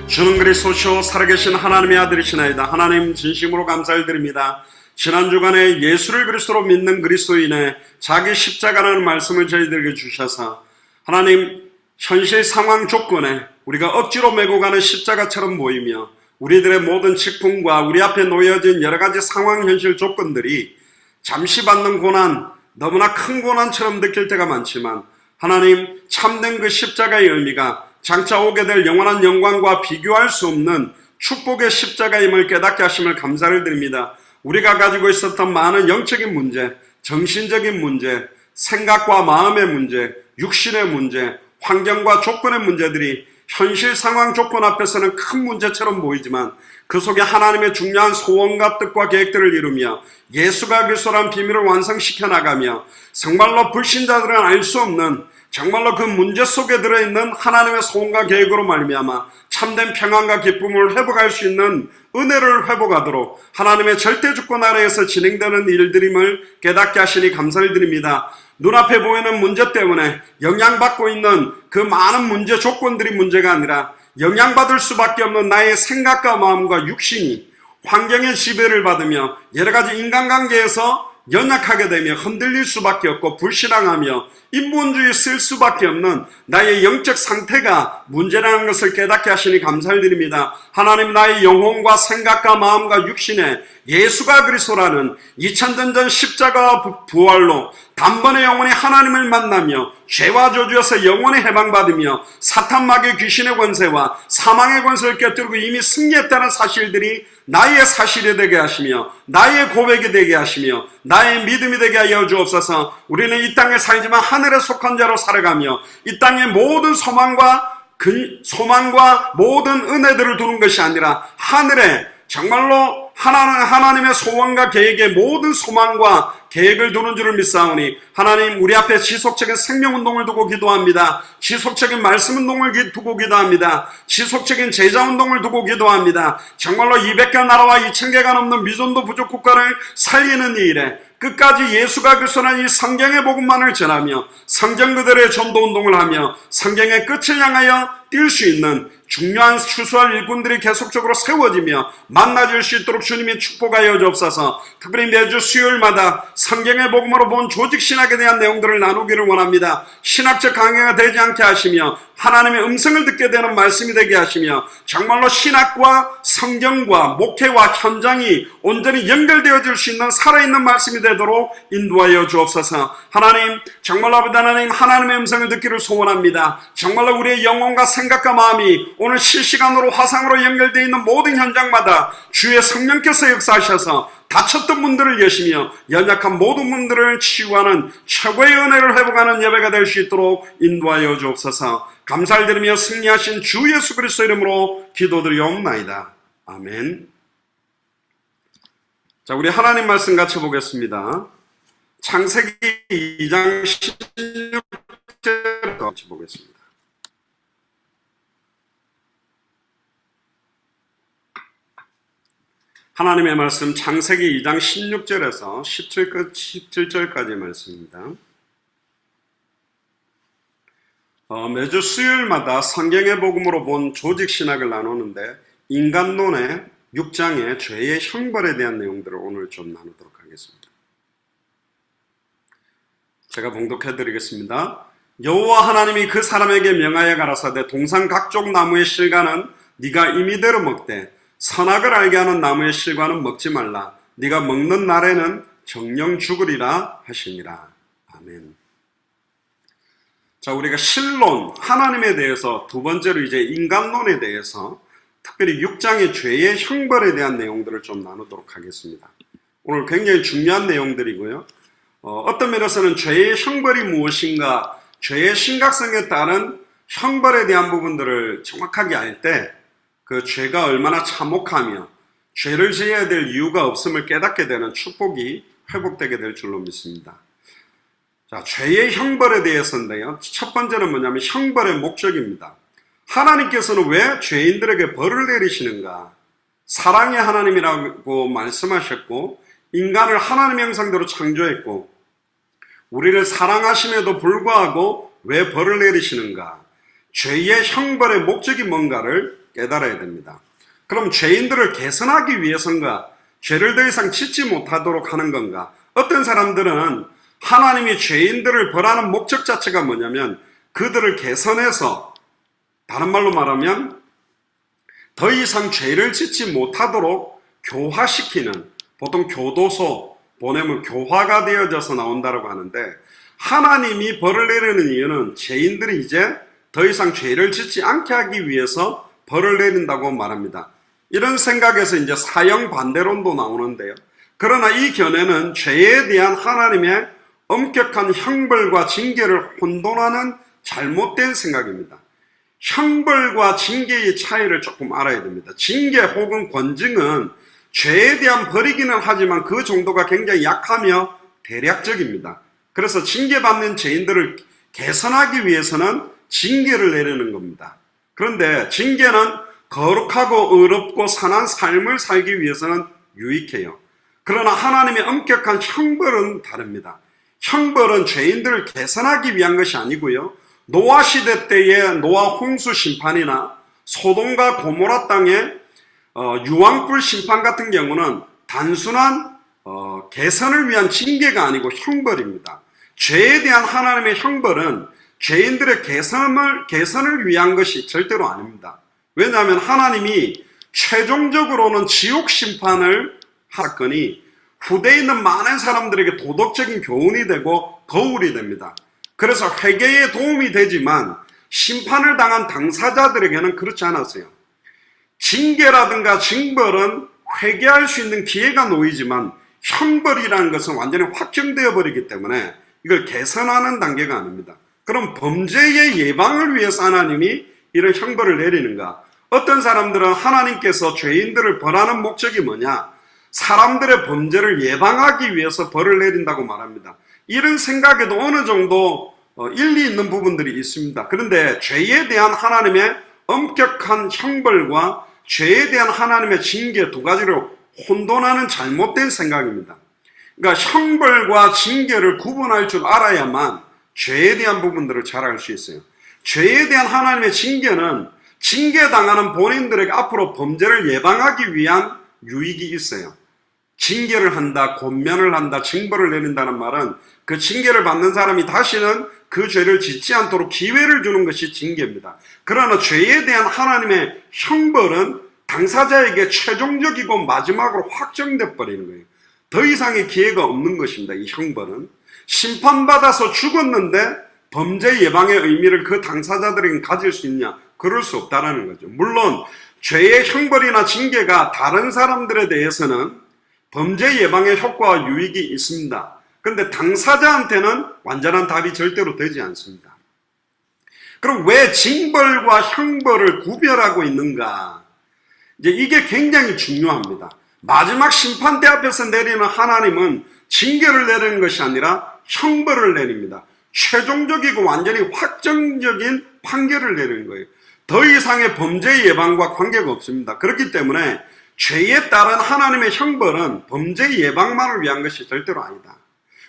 주는 그리스도시요 살아계신 하나님의 아들이시나이다. 하나님 진심으로 감사를 드립니다. 지난 주간에 예수를 그리스도로 믿는 그리스도인의 자기 십자가라는 말씀을 저희들에게 주셔서 하나님 현실 상황 조건에 우리가 억지로 메고 가는 십자가처럼 보이며 우리들의 모든 직분과 우리 앞에 놓여진 여러 가지 상황 현실 조건들이 잠시 받는 고난, 너무나 큰 고난처럼 느낄 때가 많지만 하나님 참된 그 십자가의 의미가 장차 오게 될 영원한 영광과 비교할 수 없는 축복의 십자가임을 깨닫게 하심을 감사를 드립니다. 우리가 가지고 있었던 많은 영적인 문제, 정신적인 문제, 생각과 마음의 문제, 육신의 문제, 환경과 조건의 문제들이 현실 상황 조건 앞에서는 큰 문제처럼 보이지만 그 속에 하나님의 중요한 소원과 뜻과 계획들을 이루며 예수가 그리스도란 비밀을 완성시켜 나가며 정말로 불신자들은 알 수 없는 정말로 그 문제 속에 들어있는 하나님의 소원과 계획으로 말미암아 참된 평안과 기쁨을 회복할 수 있는 은혜를 회복하도록 하나님의 절대 주권 아래에서 진행되는 일들임을 깨닫게 하시니 감사를 드립니다. 눈앞에 보이는 문제 때문에 영향받고 있는 그 많은 문제 조건들이 문제가 아니라 영향받을 수밖에 없는 나의 생각과 마음과 육신이 환경의 지배를 받으며 여러 가지 인간관계에서 연약하게 되며 흔들릴 수밖에 없고 불신앙하며 인본주의에 쓸 수밖에 없는 나의 영적 상태가 문제라는 것을 깨닫게 하시니 감사를 드립니다. 하나님 나의 영혼과 생각과 마음과 육신에 예수가 그리스도라는 2000년 전 십자가와 부활로 단번에 영원히 하나님을 만나며 죄와 저주에서 영원히 해방받으며 사탄 마귀 귀신의 권세와 사망의 권세를 꿰뚫고 이미 승리했다는 사실들이 나의 사실이 되게 하시며 나의 고백이 되게 하시며 나의 믿음이 되게 하여 주옵소서. 우리는 이 땅에 살지만 하늘에 속한 자로 살아가며 이 땅의 모든 소망과 모든 은혜들을 두는 것이 아니라 하늘에 정말로 하나님의 소원과 계획의 모든 소망과 계획을 두는 줄을 믿사오니 하나님 우리 앞에 지속적인 생명운동을 두고 기도합니다. 지속적인 말씀운동을 두고 기도합니다. 지속적인 제자운동을 두고 기도합니다. 정말로 200개 나라와 2000개가 넘는 미전도 부족 국가를 살리는 이 일에 끝까지 예수가 그리스도라는 이 성경의 복음만을 전하며 성경 그대로의 전도운동을 하며 성경의 끝을 향하여 뛸 수 있는 중요한 추수할 일꾼들이 계속적으로 세워지며 만나질 수 있도록 주님이 축복하여 주옵소서. 특별히 매주 수요일마다 성경의 복음으로 본 조직신학에 대한 내용들을 나누기를 원합니다. 신학적 강해가 되지 않게 하시며 하나님의 음성을 듣게 되는 말씀이 되게 하시며 정말로 신학과 성경과 목회와 현장이 온전히 연결되어질 수 있는 살아있는 말씀이 되도록 인도하여 주옵소서. 하나님 정말로 아버지 하나님 하나님의 음성을 듣기를 소원합니다. 정말로 우리의 영혼과 생각과 마음이 오늘 실시간으로 화상으로 연결되어 있는 모든 현장마다 주의 성령께서 역사하셔서 다쳤던 분들을 여시며 연약한 모든 분들을 치유하는 최고의 은혜를 회복하는 예배가 될 수 있도록 인도하여 주옵소서. 감사를 드리며 승리하신 주 예수 그리스도 이름으로 기도드리옵나이다. 아멘. 자, 우리 하나님 말씀 같이 보겠습니다. 창세기 2장 16절 같이 보겠습니다. 하나님의 말씀 창세기 2장 16절에서 17절까지의 말씀입니다. 매주 수요일마다 성경의 복음으로 본 조직신학을 나누는데 인간론의 6장의 죄의 형벌에 대한 내용들을 오늘 좀 나누도록 하겠습니다. 제가 봉독해 드리겠습니다. 여호와 하나님이 그 사람에게 명하여 가라사대 동산 각종 나무의 실과는 네가 임의대로 먹되 선악을 알게 하는 나무의 실과는 먹지 말라. 네가 먹는 날에는 정령 죽으리라 하시니라. 아멘. 자, 우리가 신론, 하나님에 대해서 두 번째로 이제 인간론에 대해서 특별히 6장의 죄의 형벌에 대한 내용들을 좀 나누도록 하겠습니다. 오늘 굉장히 중요한 내용들이고요. 어떤 면에서는 죄의 형벌이 무엇인가, 죄의 심각성에 따른 형벌에 대한 부분들을 정확하게 알 때 그 죄가 얼마나 참혹하며 죄를 지어야 될 이유가 없음을 깨닫게 되는 축복이 회복되게 될 줄로 믿습니다. 자, 죄의 형벌에 대해서인데요. 첫 번째는 뭐냐면 형벌의 목적입니다. 하나님께서는 왜 죄인들에게 벌을 내리시는가? 사랑의 하나님이라고 말씀하셨고 인간을 하나님의 형상대로 창조했고 우리를 사랑하심에도 불구하고 왜 벌을 내리시는가? 죄의 형벌의 목적이 뭔가를 깨달아야 됩니다. 그럼 죄인들을 개선하기 위해서인가? 죄를 더 이상 짓지 못하도록 하는 건가? 어떤 사람들은 하나님이 죄인들을 벌하는 목적 자체가 뭐냐면 그들을 개선해서, 다른 말로 말하면 더 이상 죄를 짓지 못하도록 교화시키는, 보통 교도소 보내면 교화가 되어져서 나온다고 하는데, 하나님이 벌을 내리는 이유는 죄인들이 이제 더 이상 죄를 짓지 않게 하기 위해서 벌을 내린다고 말합니다. 이런 생각에서 이제 사형 반대론도 나오는데요. 그러나 이 견해는 죄에 대한 하나님의 엄격한 형벌과 징계를 혼돈하는 잘못된 생각입니다. 형벌과 징계의 차이를 조금 알아야 됩니다. 징계 혹은 권징은 죄에 대한 벌이기는 하지만 그 정도가 굉장히 약하며 대략적입니다. 그래서 징계받는 죄인들을 개선하기 위해서는 징계를 내리는 겁니다. 그런데 징계는 거룩하고 의롭고 선한 삶을 살기 위해서는 유익해요. 그러나 하나님의 엄격한 형벌은 다릅니다. 형벌은 죄인들을 개선하기 위한 것이 아니고요, 노아 시대 때의 노아 홍수 심판이나 소돔과 고모라 땅의 유황불 심판 같은 경우는 단순한 개선을 위한 징계가 아니고 형벌입니다. 죄에 대한 하나님의 형벌은 죄인들의 개선을 위한 것이 절대로 아닙니다. 왜냐하면 하나님이 최종적으로는 지옥 심판을 하거니 후대에 있는 많은 사람들에게 도덕적인 교훈이 되고 거울이 됩니다. 그래서 회개에 도움이 되지만 심판을 당한 당사자들에게는 그렇지 않았어요. 징계라든가 징벌은 회개할 수 있는 기회가 놓이지만 형벌이라는 것은 완전히 확정되어 버리기 때문에 이걸 개선하는 단계가 아닙니다. 그럼 범죄의 예방을 위해서 하나님이 이런 형벌을 내리는가? 어떤 사람들은 하나님께서 죄인들을 벌하는 목적이 뭐냐? 사람들의 범죄를 예방하기 위해서 벌을 내린다고 말합니다. 이런 생각에도 어느 정도 일리 있는 부분들이 있습니다. 그런데 죄에 대한 하나님의 엄격한 형벌과 죄에 대한 하나님의 징계 두 가지를 혼돈하는 잘못된 생각입니다. 그러니까 형벌과 징계를 구분할 줄 알아야만 죄에 대한 부분들을 잘 알 수 있어요. 죄에 대한 하나님의 징계는 징계당하는 본인들에게 앞으로 범죄를 예방하기 위한 유익이 있어요. 징계를 한다, 권면을 한다, 징벌을 내린다는 말은 그 징계를 받는 사람이 다시는 그 죄를 짓지 않도록 기회를 주는 것이 징계입니다. 그러나 죄에 대한 하나님의 형벌은 당사자에게 최종적이고 마지막으로 확정돼 버리는 거예요. 더 이상의 기회가 없는 것입니다. 이 형벌은 심판받아서 죽었는데 범죄 예방의 의미를 그 당사자들에게 가질 수 있냐? 그럴 수 없다라는 거죠. 물론 죄의 형벌이나 징계가 다른 사람들에 대해서는 범죄 예방의 효과와 유익이 있습니다. 그런데 당사자한테는 완전한 답이 절대로 되지 않습니다. 그럼 왜 징벌과 형벌을 구별하고 있는가? 이제 이게 굉장히 중요합니다. 마지막 심판대 앞에서 내리는 하나님은 징계를 내리는 것이 아니라 형벌을 내립니다. 최종적이고 완전히 확정적인 판결을 내리는 거예요. 더 이상의 범죄 예방과 관계가 없습니다. 그렇기 때문에 죄에 따른 하나님의 형벌은 범죄 예방만을 위한 것이 절대로 아니다.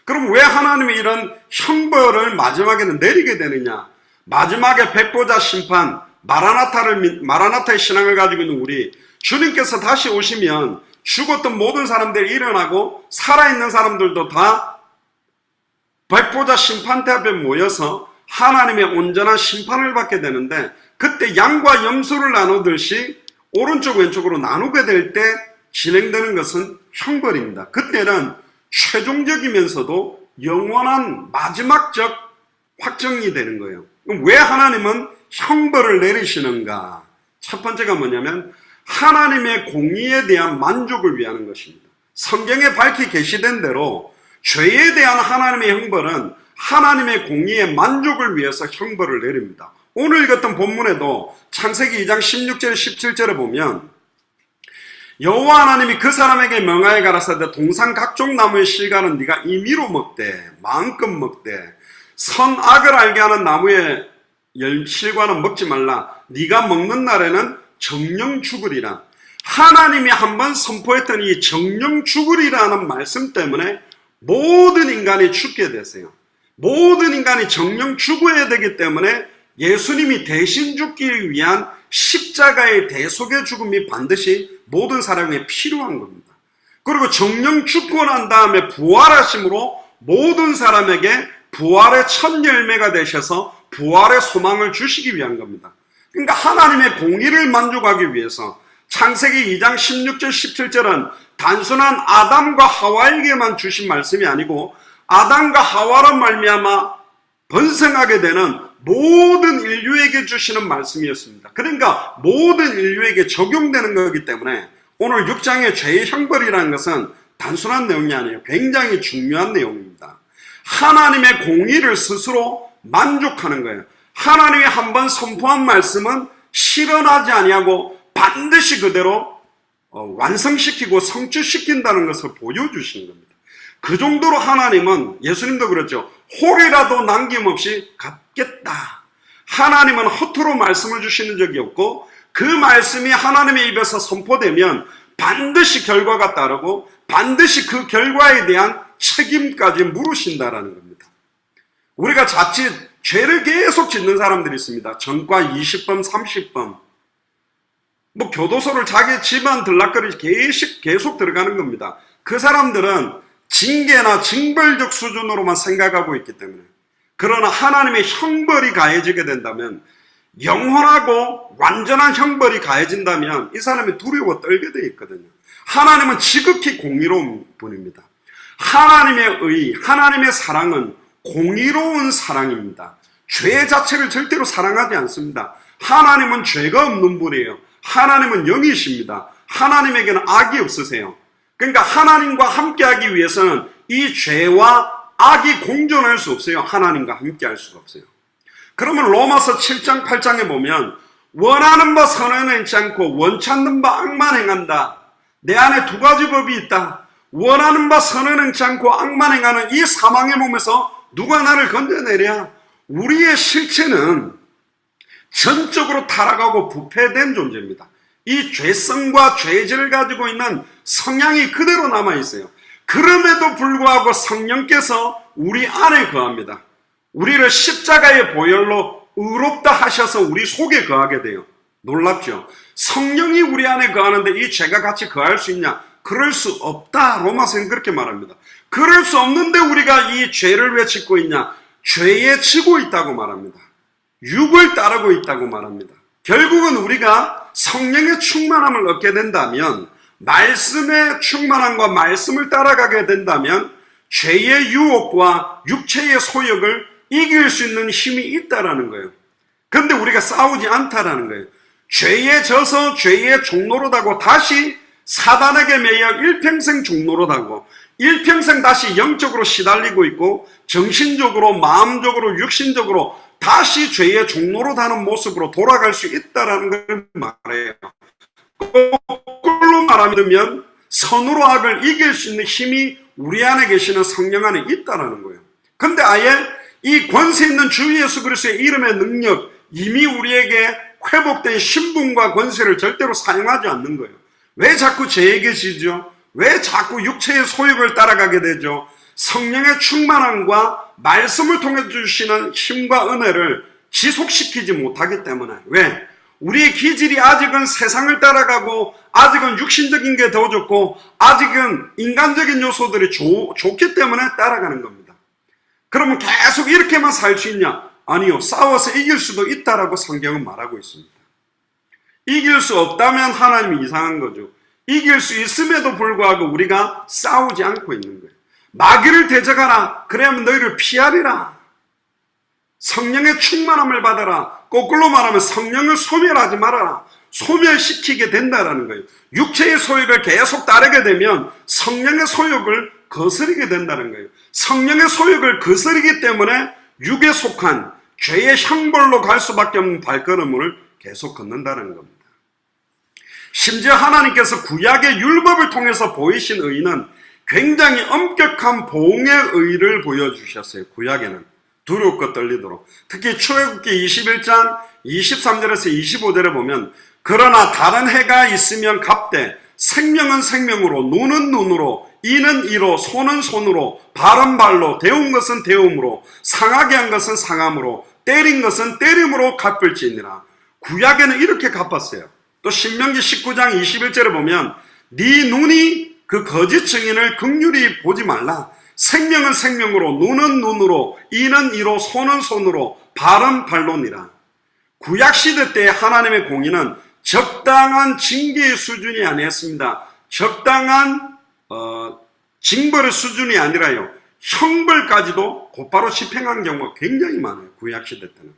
그럼 왜 하나님이 이런 형벌을 마지막에는 내리게 되느냐? 마지막에 백보자 심판, 마라나타의 신앙을 가지고 있는 우리, 주님께서 다시 오시면 죽었던 모든 사람들이 일어나고 살아있는 사람들도 다 백보자 심판대 앞에 모여서 하나님의 온전한 심판을 받게 되는데, 그때 양과 염소를 나누듯이 오른쪽 왼쪽으로 나누게 될 때 진행되는 것은 형벌입니다. 그때는 최종적이면서도 영원한 마지막적 확정이 되는 거예요. 그럼 왜 하나님은 형벌을 내리시는가? 첫 번째가 뭐냐면 하나님의 공의에 대한 만족을 위한 것입니다. 성경에 밝히 계시된 대로 죄에 대한 하나님의 형벌은 하나님의 공의의 만족을 위해서 형벌을 내립니다. 오늘 읽었던 본문에도 창세기 2장 16절 17절에 보면 여호와 하나님이 그 사람에게 명하여 가라사대 동산 각종 나무의 실과는 네가 임의로 먹되 마음껏 먹되 선악을 알게 하는 나무의 실과는 먹지 말라. 네가 먹는 날에는 정령 죽으리라. 하나님이 한번 선포했던 이 정령 죽으리라는 말씀 때문에 모든 인간이 죽게 됐어요. 모든 인간이 정령 죽어야 되기 때문에 예수님이 대신 죽기 위한 십자가 십자가의 대속의 죽음이 반드시 모든 사람에게 필요한 겁니다. 그리고 정령 죽고 난 다음에 부활하심으로 모든 사람에게 부활의 첫 열매가 되셔서 부활의 소망을 주시기 위한 겁니다. 그러니까 하나님의 공의를 만족하기 위해서 창세기 2장 16절 17절은 단순한 아담과 하와에게만 주신 말씀이 아니고 아담과 하와로 말미암아 번성하게 되는 모든 인류에게 주시는 말씀이었습니다. 그러니까 모든 인류에게 적용되는 거기 때문에 오늘 6장의 죄의 형벌이라는 것은 단순한 내용이 아니에요. 굉장히 중요한 내용입니다. 하나님의 공의를 스스로 만족하는 거예요. 하나님이 한번 선포한 말씀은 실현하지 아니하고 반드시 그대로 완성시키고 성취시킨다는 것을 보여주시는 겁니다. 그 정도로 하나님은, 예수님도 그랬죠. 혹이라도 남김없이 갚겠다. 하나님은 허투루 말씀을 주시는 적이 없고 그 말씀이 하나님의 입에서 선포되면 반드시 결과가 따르고 반드시 그 결과에 대한 책임까지 물으신다라는 겁니다. 우리가 자칫 죄를 계속 짓는 사람들이 있습니다. 전과 20번, 30번. 교도소를 자기 집안 들락거리 계속 들어가는 겁니다. 그 사람들은 징계나 징벌적 수준으로만 생각하고 있기 때문에. 그러나 하나님의 형벌이 가해지게 된다면, 영원하고 완전한 형벌이 가해진다면 이 사람이 두려워 떨게 되어 있거든요. 하나님은 지극히 공의로운 분입니다. 하나님의 의, 하나님의 사랑은 공의로운 사랑입니다. 죄 자체를 절대로 사랑하지 않습니다. 하나님은 죄가 없는 분이에요. 하나님은 영이십니다. 하나님에게는 악이 없으세요. 그러니까 하나님과 함께하기 위해서는 이 죄와 악이 공존할 수 없어요. 하나님과 함께할 수가 없어요. 그러면 로마서 7장 8장에 보면 원하는 바 선행하지 않고 원치 않는 바 악만 행한다. 내 안에 두 가지 법이 있다. 원하는 바 선행하지 않고 악만 행하는 이 사망의 몸에서 누가 나를 건져내랴? 우리의 실체는 전적으로 타락하고 부패된 존재입니다. 이 죄성과 죄질을 가지고 있는 성향이 그대로 남아있어요. 그럼에도 불구하고 성령께서 우리 안에 거합니다. 우리를 십자가의 보혈로 의롭다 하셔서 우리 속에 거하게 돼요. 놀랍죠? 성령이 우리 안에 거하는데 이 죄가 같이 거할 수 있냐? 그럴 수 없다. 로마서는 그렇게 말합니다. 그럴 수 없는데 우리가 이 죄를 왜 짓고 있냐? 죄에 지고 있다고 말합니다. 육을 따르고 있다고 말합니다. 결국은 우리가 성령의 충만함을 얻게 된다면, 말씀의 충만함과 말씀을 따라가게 된다면 죄의 유혹과 육체의 소욕을 이길 수 있는 힘이 있다라는 거예요. 그런데 우리가 싸우지 않다라는 거예요. 죄에 져서 죄의 종노릇하고 다시 사단에게 매여 일평생 종노릇하고 일평생 다시 영적으로 시달리고 있고 정신적으로, 마음적으로, 육신적으로 다시 죄의 종노릇하는 모습으로 돌아갈 수 있다라는 걸 말해요. 거꾸로 말하면 선으로 악을 이길 수 있는 힘이 우리 안에 계시는 성령 안에 있다라는 거예요. 근데 아예 이 권세 있는 주 예수 그리스도의 이름의 능력, 이미 우리에게 회복된 신분과 권세를 절대로 사용하지 않는 거예요. 왜 자꾸 죄에게 지죠? 왜 자꾸 육체의 소욕을 따라가게 되죠? 성령의 충만함과 말씀을 통해 주시는 힘과 은혜를 지속시키지 못하기 때문에. 왜? 우리의 기질이 아직은 세상을 따라가고 아직은 육신적인 게 더 좋고 아직은 인간적인 요소들이 좋기 때문에 따라가는 겁니다. 그러면 계속 이렇게만 살 수 있냐? 아니요. 싸워서 이길 수도 있다라고 성경은 말하고 있습니다. 이길 수 없다면 하나님이 이상한 거죠. 이길 수 있음에도 불구하고 우리가 싸우지 않고 있는 거예요. 마귀를 대적하라. 그래야만 너희를 피하리라. 성령의 충만함을 받아라. 거꾸로 말하면 성령을 소멸하지 말아라. 소멸시키게 된다라는 거예요. 육체의 소욕을 계속 따르게 되면 성령의 소욕을 거스르게 된다는 거예요. 성령의 소욕을 거스르기 때문에 육에 속한 죄의 형벌로 갈 수밖에 없는 발걸음을 계속 걷는다는 겁니다. 심지어 하나님께서 구약의 율법을 통해서 보이신 의는 굉장히 엄격한 보응의 의를 보여주셨어요. 구약에는 두렵고 떨리도록. 특히 출애굽기 21장 23절에서 25절에 보면 그러나 다른 해가 있으면 갑되 생명은 생명으로, 눈은 눈으로, 이는 이로, 손은 손으로, 발은 발로, 데운 것은 데움으로, 상하게 한 것은 상함으로, 때린 것은 때림으로 갚을지니라. 구약에는 이렇게 갚았어요. 또 신명기 19장 21절에 보면 네 눈이 그 거짓 증인을 긍휼히 보지 말라. 생명은 생명으로, 눈은 눈으로, 이는 이로, 손은 손으로, 발은 발로니라. 구약시대 때 하나님의 공의는 적당한 징계의 수준이 아니었습니다. 적당한 징벌의 수준이 아니라요, 형벌까지도 곧바로 집행한 경우가 굉장히 많아요. 구약시대 때는.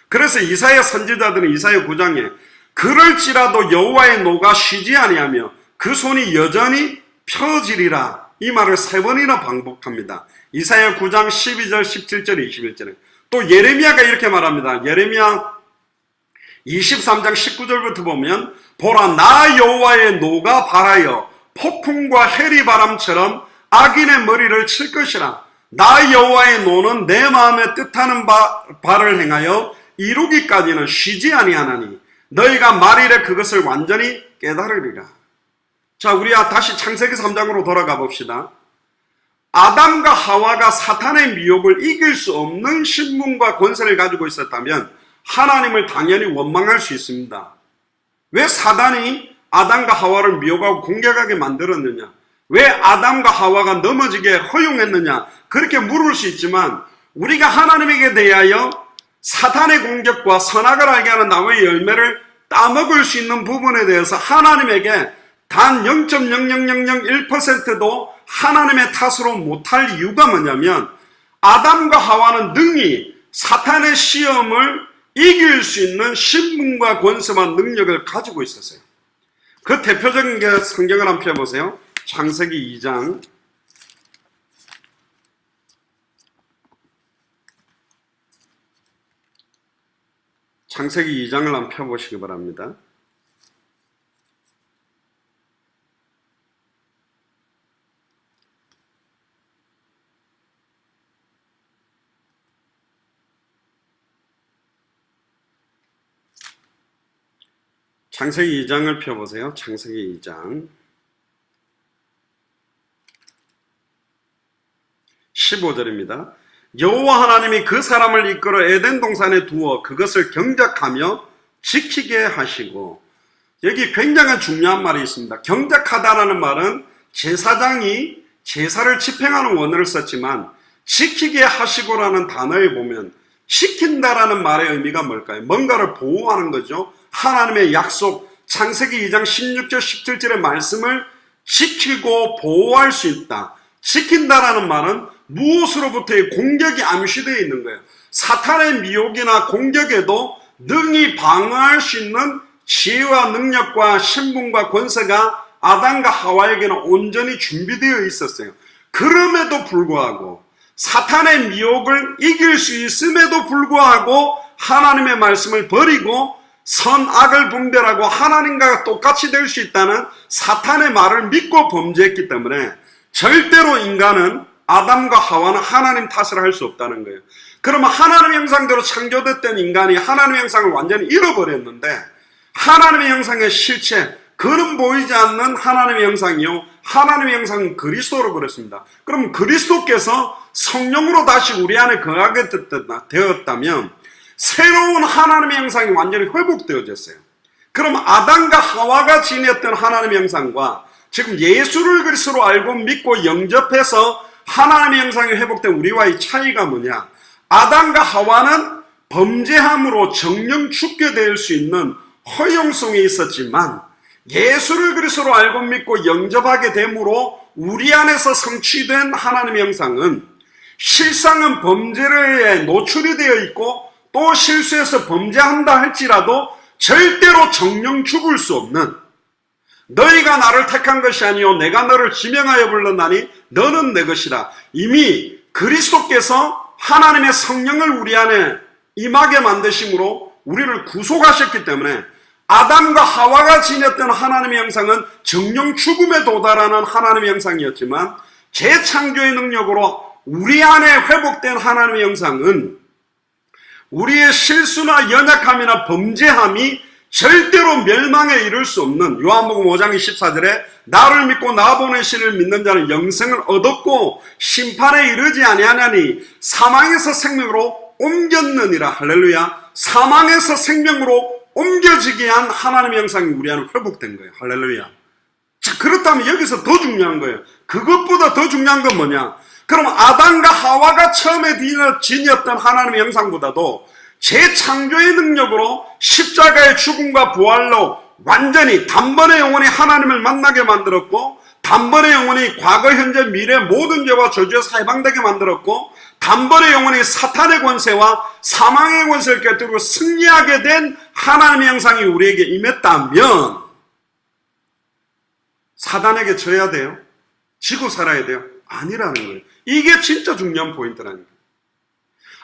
그래서 이사야 선지자들은 이사야 9장에 그럴지라도 여호와의 노가 쉬지 아니하며 그 손이 여전히 펴지리라, 이 말을 3번이나 반복합니다. 이사야 9장 12절, 17절, 21절에. 또 예레미야가 이렇게 말합니다. 예레미야 23장 19절부터 보면 보라, 나 여호와의 노가 발하여 폭풍과 해리바람처럼 악인의 머리를 칠 것이라. 나 여호와의 노는 내 마음에 뜻하는 바를 행하여 이루기까지는 쉬지 아니하나니 너희가 말일에 그것을 완전히 깨달으리라. 자, 우리 다시 창세기 3장으로 돌아가 봅시다. 아담과 하와가 사탄의 미혹을 이길 수 없는 신분과 권세를 가지고 있었다면 하나님을 당연히 원망할 수 있습니다. 왜 사단이 아담과 하와를 미혹하고 공격하게 만들었느냐? 왜 아담과 하와가 넘어지게 허용했느냐? 그렇게 물을 수 있지만 우리가 하나님에게 대하여 사탄의 공격과 선악을 알게 하는 나무의 열매를 따먹을 수 있는 부분에 대해서 하나님에게 단 0.00001%도 하나님의 탓으로 못할 이유가 뭐냐면 아담과 하와는 능히 사탄의 시험을 이길 수 있는 신분과 권세와 능력을 가지고 있었어요. 그 대표적인 게 성경을 한번 펴보세요. 창세기 2장 창세기 2장을 한번 펴보시기 바랍니다. 창세기 2장을 펴보세요. 창세기 2장 15절입니다. 여호와 하나님이 그 사람을 이끌어 에덴 동산에 두어 그것을 경작하며 지키게 하시고, 여기 굉장히 중요한 말이 있습니다. 경작하다라는 말은 제사장이 제사를 집행하는 원어를 썼지만 지키게 하시고라는 단어에 보면 지킨다라는 말의 의미가 뭘까요? 뭔가를 보호하는 거죠. 하나님의 약속, 창세기 2장 16절 17절의 말씀을 지키고 보호할 수 있다. 지킨다라는 말은 무엇으로부터의 공격이 암시되어 있는 거예요. 사탄의 미혹이나 공격에도 능히 방어할 수 있는 지혜와 능력과 신분과 권세가 아담과 하와에게는 온전히 준비되어 있었어요. 그럼에도 불구하고 사탄의 미혹을 이길 수 있음에도 불구하고 하나님의 말씀을 버리고 선악을 분별하고 하나님과 똑같이 될 수 있다는 사탄의 말을 믿고 범죄했기 때문에 절대로 인간은 아담과 하와는 하나님 탓을 할 수 없다는 거예요. 그러면 하나님의 형상대로 창조됐던 인간이 하나님의 형상을 완전히 잃어버렸는데 하나님의 형상의 실체, 그는 보이지 않는 하나님의 형상이요, 하나님의 형상은 그리스도로 그랬습니다. 그럼 그리스도께서 성령으로 다시 우리 안에 거하게 되었다면 새로운 하나님의 형상이 완전히 회복되어졌어요. 그럼 아담과 하와가 지녔던 하나님의 형상과 지금 예수를 그리스도로 알고 믿고 영접해서 하나님의 형상이 회복된 우리와의 차이가 뭐냐? 아담과 하와는 범죄함으로 정령 죽게 될 수 있는 허용성이 있었지만 예수를 그리스도로 알고 믿고 영접하게 됨으로 우리 안에서 성취된 하나님의 형상은 실상은 범죄에 노출이 되어 있고 또 실수해서 범죄한다 할지라도 절대로 정령 죽을 수 없는, 너희가 나를 택한 것이 아니요 내가 너를 지명하여 불렀나니 너는 내 것이라. 이미 그리스도께서 하나님의 성령을 우리 안에 임하게 만드심으로 우리를 구속하셨기 때문에 아담과 하와가 지녔던 하나님의 형상은 정령 죽음에 도달하는 하나님의 형상이었지만 재창조의 능력으로 우리 안에 회복된 하나님의 형상은 우리의 실수나 연약함이나 범죄함이 절대로 멸망에 이를 수 없는, 요한복음 5장 24절에 나를 믿고 나 보내시를 믿는 자는 영생을 얻었고 심판에 이르지 아니하나니 사망에서 생명으로 옮겼느니라. 할렐루야. 사망에서 생명으로 옮겨지게 한 하나님의 형상이 우리 안에 회복된 거예요. 할렐루야. 자, 그렇다면 여기서 더 중요한 거예요. 그것보다 더 중요한 건 뭐냐? 그럼 아담과 하와가 처음에 지녔던 하나님의 형상보다도 재창조의 능력으로 십자가의 죽음과 부활로 완전히 단번에 영원히 하나님을 만나게 만들었고, 단번에 영원히 과거, 현재, 미래 모든 죄와 저주에서 해방되게 만들었고, 단번에 영원히 사탄의 권세와 사망의 권세를 깨뜨리고 승리하게 된 하나님의 형상이 우리에게 임했다면 사단에게 져야 돼요? 지고 살아야 돼요? 아니라는 거예요. 이게 진짜 중요한 포인트라는 거예요.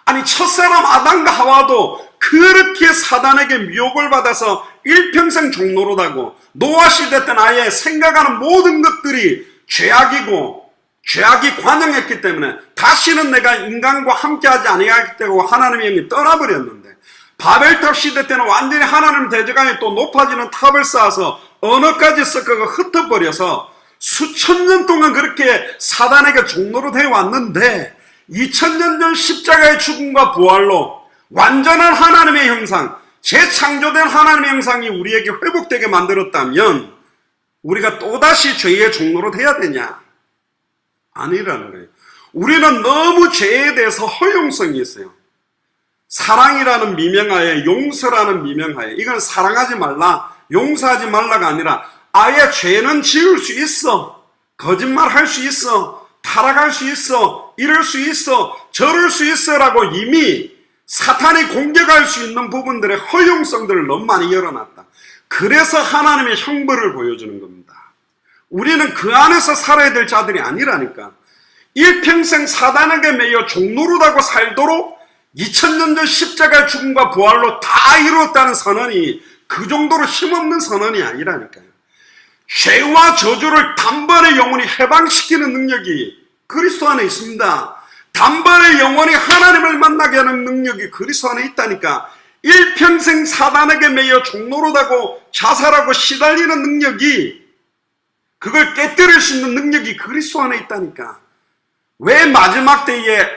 아니, 첫사람 아담과 하와도 그렇게 사단에게 미혹을 받아서 일평생 종노릇하고 노아 시대 때는 아예 생각하는 모든 것들이 죄악이고 죄악이 관영했기 때문에 다시는 내가 인간과 함께하지 아니하겠다고 하나님의 영이 떠나버렸는데, 바벨탑 시대 때는 완전히 하나님 대적하에 또 높아지는 탑을 쌓아서 언어까지 섞어가 흩어버려서 수천 년 동안 그렇게 사단에게 종노릇해 왔는데, 2000년 전 십자가의 죽음과 부활로 완전한 하나님의 형상, 재창조된 하나님의 형상이 우리에게 회복되게 만들었다면 우리가 또다시 죄의 종노릇 해야 되냐? 아니라는 거예요. 우리는 너무 죄에 대해서 허용성이 있어요. 사랑이라는 미명하에, 용서라는 미명하에, 이건 사랑하지 말라, 용서하지 말라가 아니라 아예 죄는 지을 수 있어, 거짓말할 수 있어, 타락할 수 있어, 이럴 수 있어, 저럴 수 있어 라고 이미 사탄이 공격할 수 있는 부분들의 허용성들을 너무 많이 열어놨다. 그래서 하나님의 형벌을 보여주는 겁니다. 우리는 그 안에서 살아야 될 자들이 아니라니까. 일평생 사단에게 매여 종노릇하고 살도록 2000년 전 십자가의 죽음과 부활로 다 이루었다는 선언이 그 정도로 힘없는 선언이 아니라니까요. 죄와 저주를 단번에 영원히 해방시키는 능력이 그리스도 안에 있습니다. 단번에 영원히 하나님을 만나게 하는 능력이 그리스도 안에 있다니까. 일평생 사단에게 매여 종노릇하고 자살하고 시달리는 능력이, 그걸 깨뜨릴 수 있는 능력이 그리스도 안에 있다니까. 왜 마지막 때에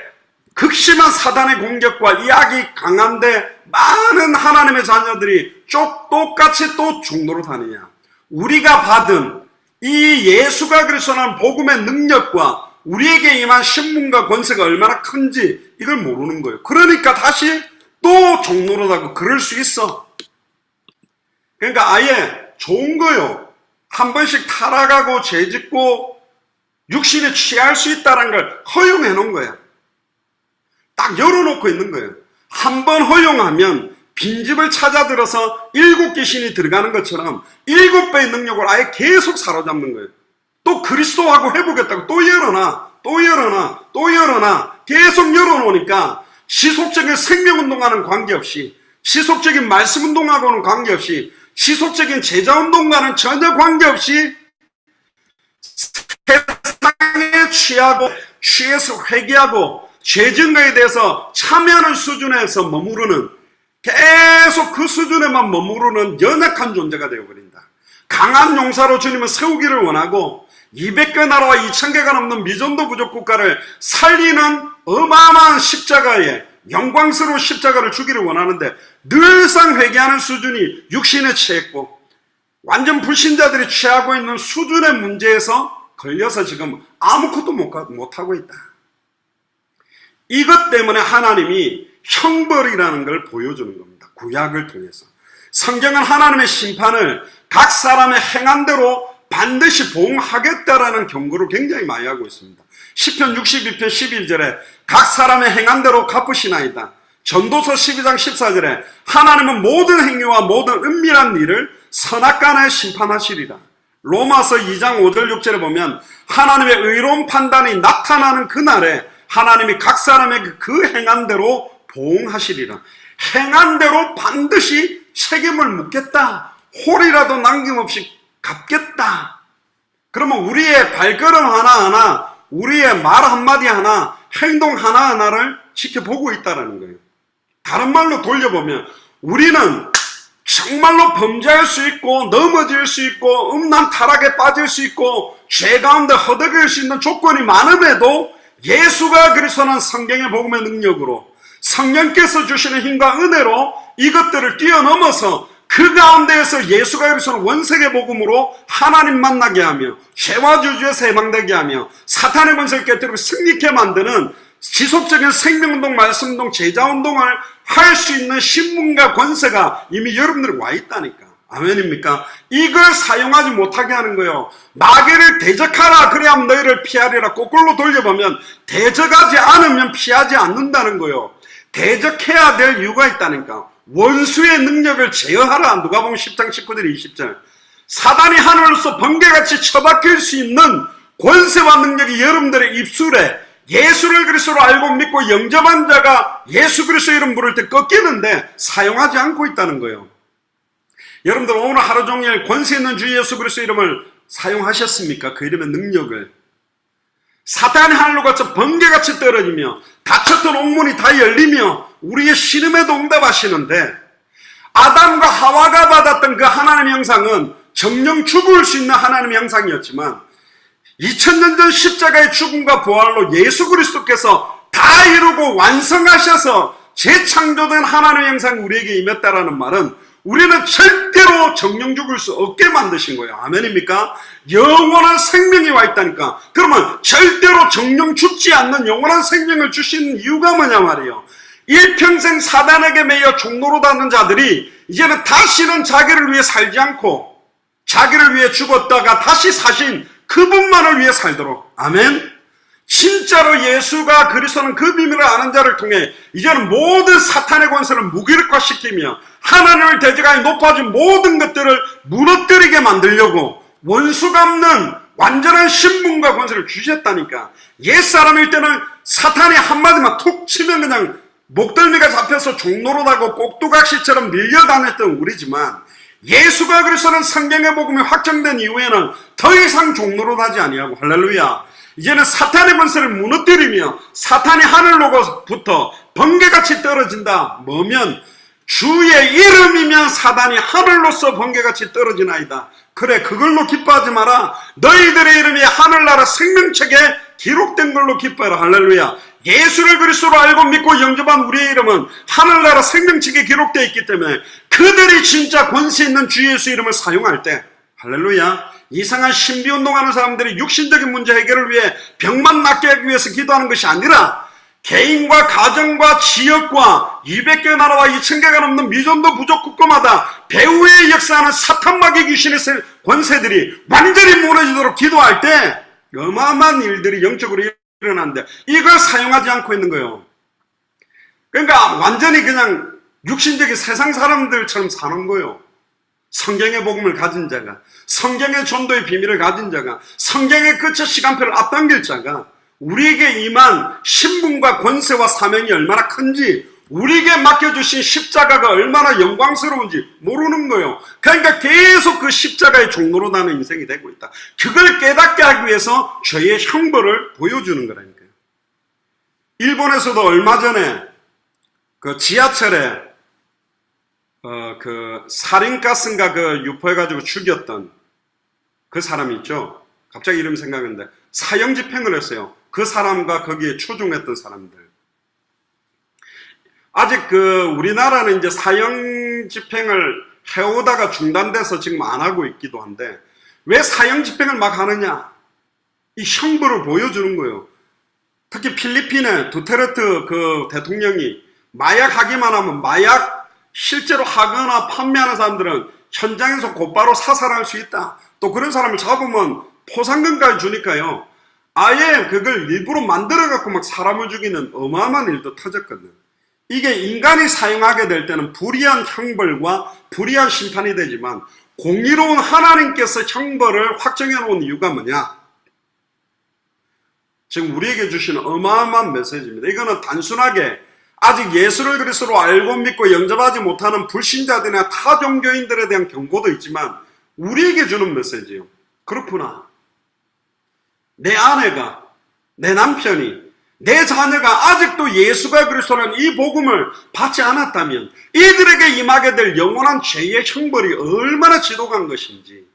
극심한 사단의 공격과 이 악이 강한데 많은 하나님의 자녀들이 똑같이 또 종노릇하느냐? 우리가 받은 이 예수가 그리스도라는 복음의 능력과 우리에게 임한 신분과 권세가 얼마나 큰지 이걸 모르는 거예요. 그러니까 다시 또 종노릇하고 그럴 수 있어. 그러니까 아예 좋은 거요. 한 번씩 타락하고 죄짓고 육신에 취할 수 있다는 걸 허용해 놓은 거야. 딱 열어놓고 있는 거예요. 한 번 허용하면 빈집을 찾아들어서 7 귀신이 들어가는 것처럼 7배의 능력을 아예 계속 사로잡는 거예요. 또 그리스도하고 해보겠다고 또 열어놔, 또 열어놔, 또 열어놔. 계속 열어놓으니까 지속적인 생명운동하는 관계없이, 지속적인 말씀운동하고는 관계없이, 지속적인 제자운동과는 전혀 관계없이 세상에 취해서 회개하고 죄 증거에 대해서 참여하는 수준에서 머무르는, 계속 그 수준에만 머무르는 연약한 존재가 되어버린다. 강한 용사로 주님은 세우기를 원하고 200개 나라와 2000개가 넘는 미전도 부족 국가를 살리는 어마어마한 십자가에, 영광스러운 십자가를 주기를 원하는데 늘상 회개하는 수준이 육신에 취했고 완전 불신자들이 취하고 있는 수준의 문제에서 걸려서 지금 아무것도 못하고 있다. 이것 때문에 하나님이 형벌이라는 걸 보여주는 겁니다. 구약을 통해서. 성경은 하나님의 심판을 각 사람의 행한 대로 반드시 보응하겠다라는 경고를 굉장히 많이 하고 있습니다. 시편 62편 11절에 각 사람의 행한 대로 갚으시나이다. 전도서 12장 14절에 하나님은 모든 행위와 모든 은밀한 일을 선악간에 심판하시리라. 로마서 2장 5절 6절에 보면 하나님의 의로운 판단이 나타나는 그날에 하나님이 각 사람의 그 행한 대로 보응하시리라. 행한 대로 반드시 책임을 묻겠다. 홀이라도 남김없이 갚겠다. 그러면 우리의 발걸음 하나하나, 우리의 말 한마디 하나, 행동 하나하나를 지켜보고 있다는 거예요. 다른 말로 돌려보면 우리는 정말로 범죄할 수 있고 넘어질 수 있고 음란 타락에 빠질 수 있고 죄 가운데 허덕일 수 있는 조건이 많음에도 예수가 그리스도는 성경의 복음의 능력으로 성령께서 주시는 힘과 은혜로 이것들을 뛰어넘어서 그 가운데에서 예수가 그리스도는 원색의 복음으로 하나님 만나게 하며 죄와 저주에서 해방되게 하며 사탄의 권세를 깨뜨리고 승리케 만드는 지속적인 생명운동, 말씀운동, 제자운동을 할 수 있는 신분과 권세가 이미 여러분들이 와 있다니까. 아멘입니까? 이걸 사용하지 못하게 하는 거예요. 마귀를 대적하라 그래야 너희를 피하리라. 거꾸로 돌려보면 대적하지 않으면 피하지 않는다는 거예요. 대적해야 될 이유가 있다니까. 원수의 능력을 제어하라. 누가복음 10장 19절 20절. 사단이 하늘로서 번개같이 처박힐 수 있는 권세와 능력이 여러분들의 입술에 예수를 그리스도로 알고 믿고 영접한 자가 예수 그리스도 이름 부를 때 꺾이는데 사용하지 않고 있다는 거예요. 여러분들 오늘 하루 종일 권세 있는 주 예수 그리스도 이름을 사용하셨습니까? 그 이름의 능력을. 사탄이 하늘로 가서 번개같이 떨어지며 닫혔던 옥문이 다 열리며 우리의 신음에도 응답하시는데, 아담과 하와가 받았던 그 하나님의 형상은 정령 죽을 수 있는 하나님의 형상이었지만 2000년 전 십자가의 죽음과 부활로 예수 그리스도께서 다 이루고 완성하셔서 재창조된 하나님의 형상이 우리에게 임했다라는 말은 우리는 절대로 정령 죽을 수 없게 만드신 거예요. 아멘입니까? 영원한 생명이 와 있다니까. 그러면 절대로 정령 죽지 않는 영원한 생명을 주신 이유가 뭐냐 말이에요. 일평생 사단에게 매여 종로로 닿는 자들이 이제는 다시는 자기를 위해 살지 않고 자기를 위해 죽었다가 다시 사신 그분만을 위해 살도록. 아멘. 진짜로 예수가 그리스도는 그 비밀을 아는 자를 통해 이제는 모든 사탄의 권세를 무기력화시키며 하나님을 대적하여 높아진 모든 것들을 무너뜨리게 만들려고 원수 갚는 완전한 신분과 권세를 주셨다니까. 옛사람일 때는 사탄이 한마디만 툭 치면 그냥 목덜미가 잡혀서 종노릇하고 꼭두각시처럼 밀려다녔던 우리지만, 예수가 그리스도는 성경의 복음이 확정된 이후에는 더 이상 종노릇하지 아니하고, 할렐루야, 이제는 사탄의 권세를 무너뜨리며 사탄이 하늘로부터 번개같이 떨어진다. 뭐면 주의 이름이면 사단이 하늘로서 번개같이 떨어지나이다. 그래, 그걸로 기뻐하지 마라. 너희들의 이름이 하늘나라 생명책에 기록된 걸로 기뻐해라. 할렐루야. 예수를 그리스도로 알고 믿고 영접한 우리의 이름은 하늘나라 생명책에 기록되어 있기 때문에 그들이 진짜 권세 있는 주 예수 이름을 사용할 때, 할렐루야, 이상한 신비운동하는 사람들이 육신적인 문제 해결을 위해 병만 낫게 하기 위해서 기도하는 것이 아니라 개인과 가정과 지역과 200개 나라와 2000개가 넘는 미전도 부족 국가마다 배후에 역사하는 사탄 마귀 귀신의 권세들이 완전히 무너지도록 기도할 때 어마어마한 일들이 영적으로 일어나는데 이걸 사용하지 않고 있는 거예요. 그러니까 완전히 그냥 육신적인 세상 사람들처럼 사는 거예요. 성경의 복음을 가진 자가, 성경의 전도의 비밀을 가진 자가, 성경의 끝의 시간표를 앞당길 자가 우리에게 임한 신분과 권세와 사명이 얼마나 큰지, 우리에게 맡겨주신 십자가가 얼마나 영광스러운지 모르는 거예요. 그러니까 계속 그 십자가의 종로로 나는 인생이 되고 있다. 그걸 깨닫게 하기 위해서 죄의 형벌을 보여주는 거라니까요. 일본에서도 얼마 전에 그 지하철에 그 살인가스인가 그 유포해가지고 죽였던 그 사람이 있죠. 갑자기 이름 생각했는데 사형 집행을 했어요. 그 사람과 거기에 초중했던 사람들. 아직 그 우리나라는 이제 사형 집행을 해오다가 중단돼서 지금 안 하고 있기도 한데, 왜 사형 집행을 막 하느냐? 이 형벌을 보여주는 거예요. 특히 필리핀의 두테르트 그 대통령이 마약 하기만 하면 마약 실제로 하거나 판매하는 사람들은 현장에서 곧바로 사살할 수 있다. 또 그런 사람을 잡으면 포상금까지 주니까요. 아예 그걸 일부러 만들어갖고 막 사람을 죽이는 어마어마한 일도 터졌거든요. 이게 인간이 사용하게 될 때는 불의한 형벌과 불의한 심판이 되지만, 공의로운 하나님께서 형벌을 확정해 놓은 이유가 뭐냐? 지금 우리에게 주시는 어마어마한 메시지입니다. 이거는 단순하게 아직 예수를 그리스도로 알고 믿고 영접하지 못하는 불신자들이나 타 종교인들에 대한 경고도 있지만 우리에게 주는 메시지예요. 그렇구나. 내 아내가, 내 남편이, 내 자녀가 아직도 예수가 그리스도라는 이 복음을 받지 않았다면 이들에게 임하게 될 영원한 죄의 형벌이 얼마나 지독한 것인지,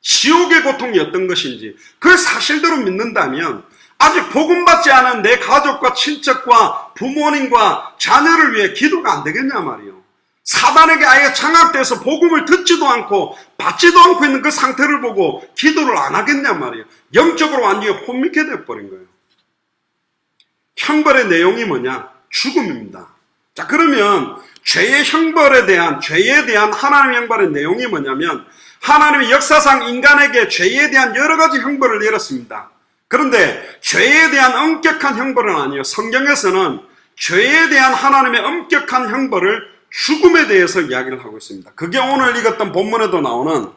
지옥의 고통이 어떤 것인지 그 사실대로 믿는다면 아직 복음 받지 않은 내 가족과 친척과 부모님과 자녀를 위해 기도가 안 되겠냐 말이에요. 사단에게 아예 장악돼서 복음을 듣지도 않고 받지도 않고 있는 그 상태를 보고 기도를 안 하겠냔 말이에요. 영적으로 완전히 혼미케 돼버린 거예요. 형벌의 내용이 뭐냐? 죽음입니다. 자, 그러면 죄의 대한 하나님의 형벌의 내용이 뭐냐면, 하나님의 역사상 인간에게 죄에 대한 여러 가지 형벌을 내렸습니다. 그런데 죄에 대한 엄격한 형벌은 아니에요. 성경에서는 죄에 대한 하나님의 엄격한 형벌을 죽음에 대해서 이야기를 하고 있습니다. 그게 오늘 읽었던 본문에도 나오는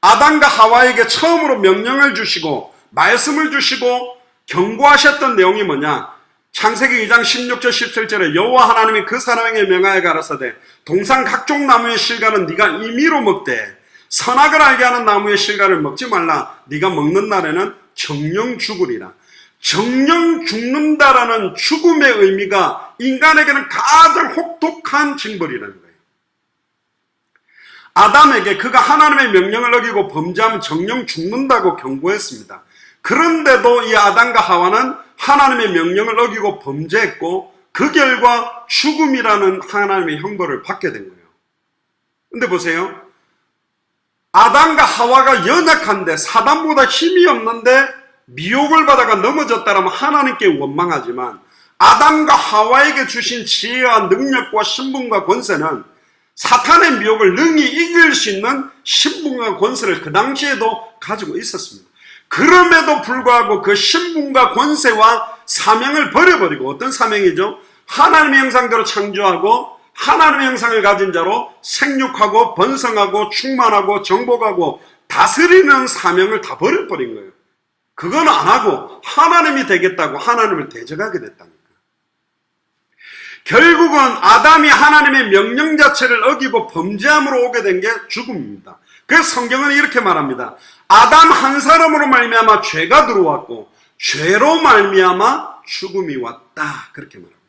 아담과 하와에게 처음으로 명령을 주시고 말씀을 주시고 경고하셨던 내용이 뭐냐? 창세기 2장 16절 17절에 여호와 하나님이 그 사람에게 명하여 가라사대 동산 각종 나무의 실과는 네가 임의로 먹되 선악을 알게 하는 나무의 실과를 먹지 말라. 네가 먹는 날에는 정령 죽으리라. 정령 죽는다라는 죽음의 의미가 인간에게는 가장 혹독한 징벌이라는 거예요. 아담에게 그가 하나님의 명령을 어기고 범죄하면 정령 죽는다고 경고했습니다. 그런데도 이 아담과 하와는 하나님의 명령을 어기고 범죄했고 그 결과 죽음이라는 하나님의 형벌을 받게 된 거예요. 근데 보세요. 아담과 하와가 연약한데, 사단보다 힘이 없는데 미혹을 받아가 넘어졌다라면 하나님께 원망하지만, 아담과 하와에게 주신 지혜와 능력과 신분과 권세는 사탄의 미혹을 능히 이길 수 있는 신분과 권세를 그 당시에도 가지고 있었습니다. 그럼에도 불구하고 그 신분과 권세와 사명을 버려버리고, 어떤 사명이죠? 하나님의 형상대로 창조하고 하나님의 형상을 가진 자로 생육하고 번성하고 충만하고 정복하고 다스리는 사명을 다 버려버린 거예요. 그건 안 하고 하나님이 되겠다고 하나님을 대적하게 됐다니까. 결국은 아담이 하나님의 명령 자체를 어기고 범죄함으로 오게 된 게 죽음입니다. 그래서 성경은 이렇게 말합니다. 아담 한 사람으로 말미암아 죄가 들어왔고 죄로 말미암아 죽음이 왔다. 그렇게 말합니다.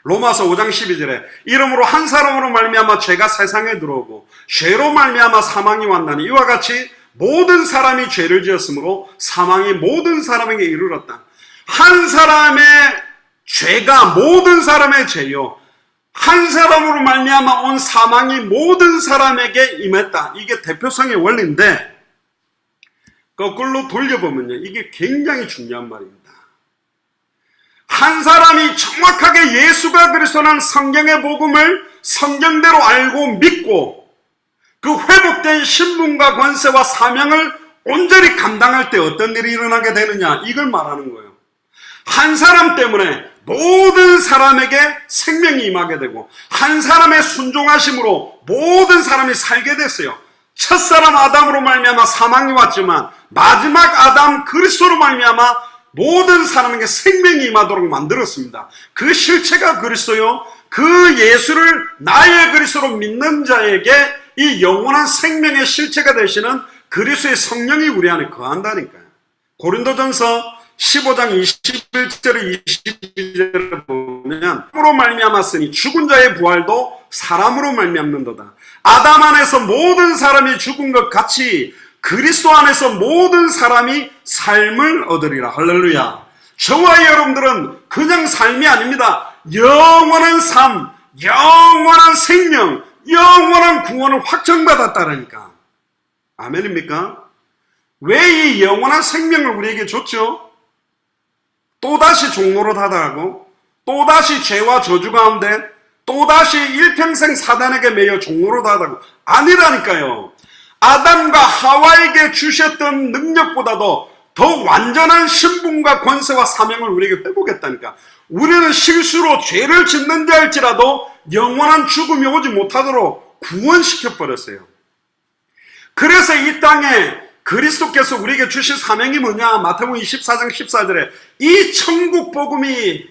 로마서 5장 12절에 이러므로 한 사람으로 말미암아 죄가 세상에 들어오고 죄로 말미암아 사망이 왔나니 이와 같이 모든 사람이 죄를 지었으므로 사망이 모든 사람에게 이르렀다. 한 사람의 죄가 모든 사람의 죄요, 한 사람으로 말미암아 온 사망이 모든 사람에게 임했다. 이게 대표성의 원리인데 거꾸로 돌려보면요, 이게 굉장히 중요한 말입니다. 한 사람이 정확하게 예수가 그리스도라는 성경의 복음을 성경대로 알고 믿고 그 회복된 신분과 권세와 사명을 온전히 감당할 때 어떤 일이 일어나게 되느냐, 이걸 말하는 거예요. 한 사람 때문에 모든 사람에게 생명이 임하게 되고 한 사람의 순종하심으로 모든 사람이 살게 됐어요. 첫사람 아담으로 말미암아 사망이 왔지만 마지막 아담 그리스도로 말미암아 모든 사람에게 생명이 임하도록 만들었습니다. 그 실체가 그리스도요, 그 예수를 나의 그리스도로 믿는 자에게 이 영원한 생명의 실체가 되시는 그리스도의 성령이 우리 안에 거한다니까요. 고린도전서 15장 21절에 22절을 보면 사람으로 말미암았으니 죽은 자의 부활도 사람으로 말미암는도다. 아담 안에서 모든 사람이 죽은 것 같이 그리스도 안에서 모든 사람이 삶을 얻으리라. 할렐루야. 저와 여러분들은 그냥 삶이 아닙니다. 영원한 삶, 영원한 생명, 영원한 구원을 확정받았다라니까. 아멘입니까? 왜 이 영원한 생명을 우리에게 줬죠? 또다시 종로로 타다하고 또다시 죄와 저주 가운데 또다시 일평생 사단에게 매여 종로로 타다하고 아니라니까요. 아담과 하와에게 주셨던 능력보다도 더 완전한 신분과 권세와 사명을 우리에게 회복했다니까. 우리는 실수로 죄를 짓는 자일지라도 영원한 죽음이 오지 못하도록 구원시켜버렸어요. 그래서 이 땅에 그리스도께서 우리에게 주신 사명이 뭐냐? 마태복음 24장 14절에 이 천국 복음이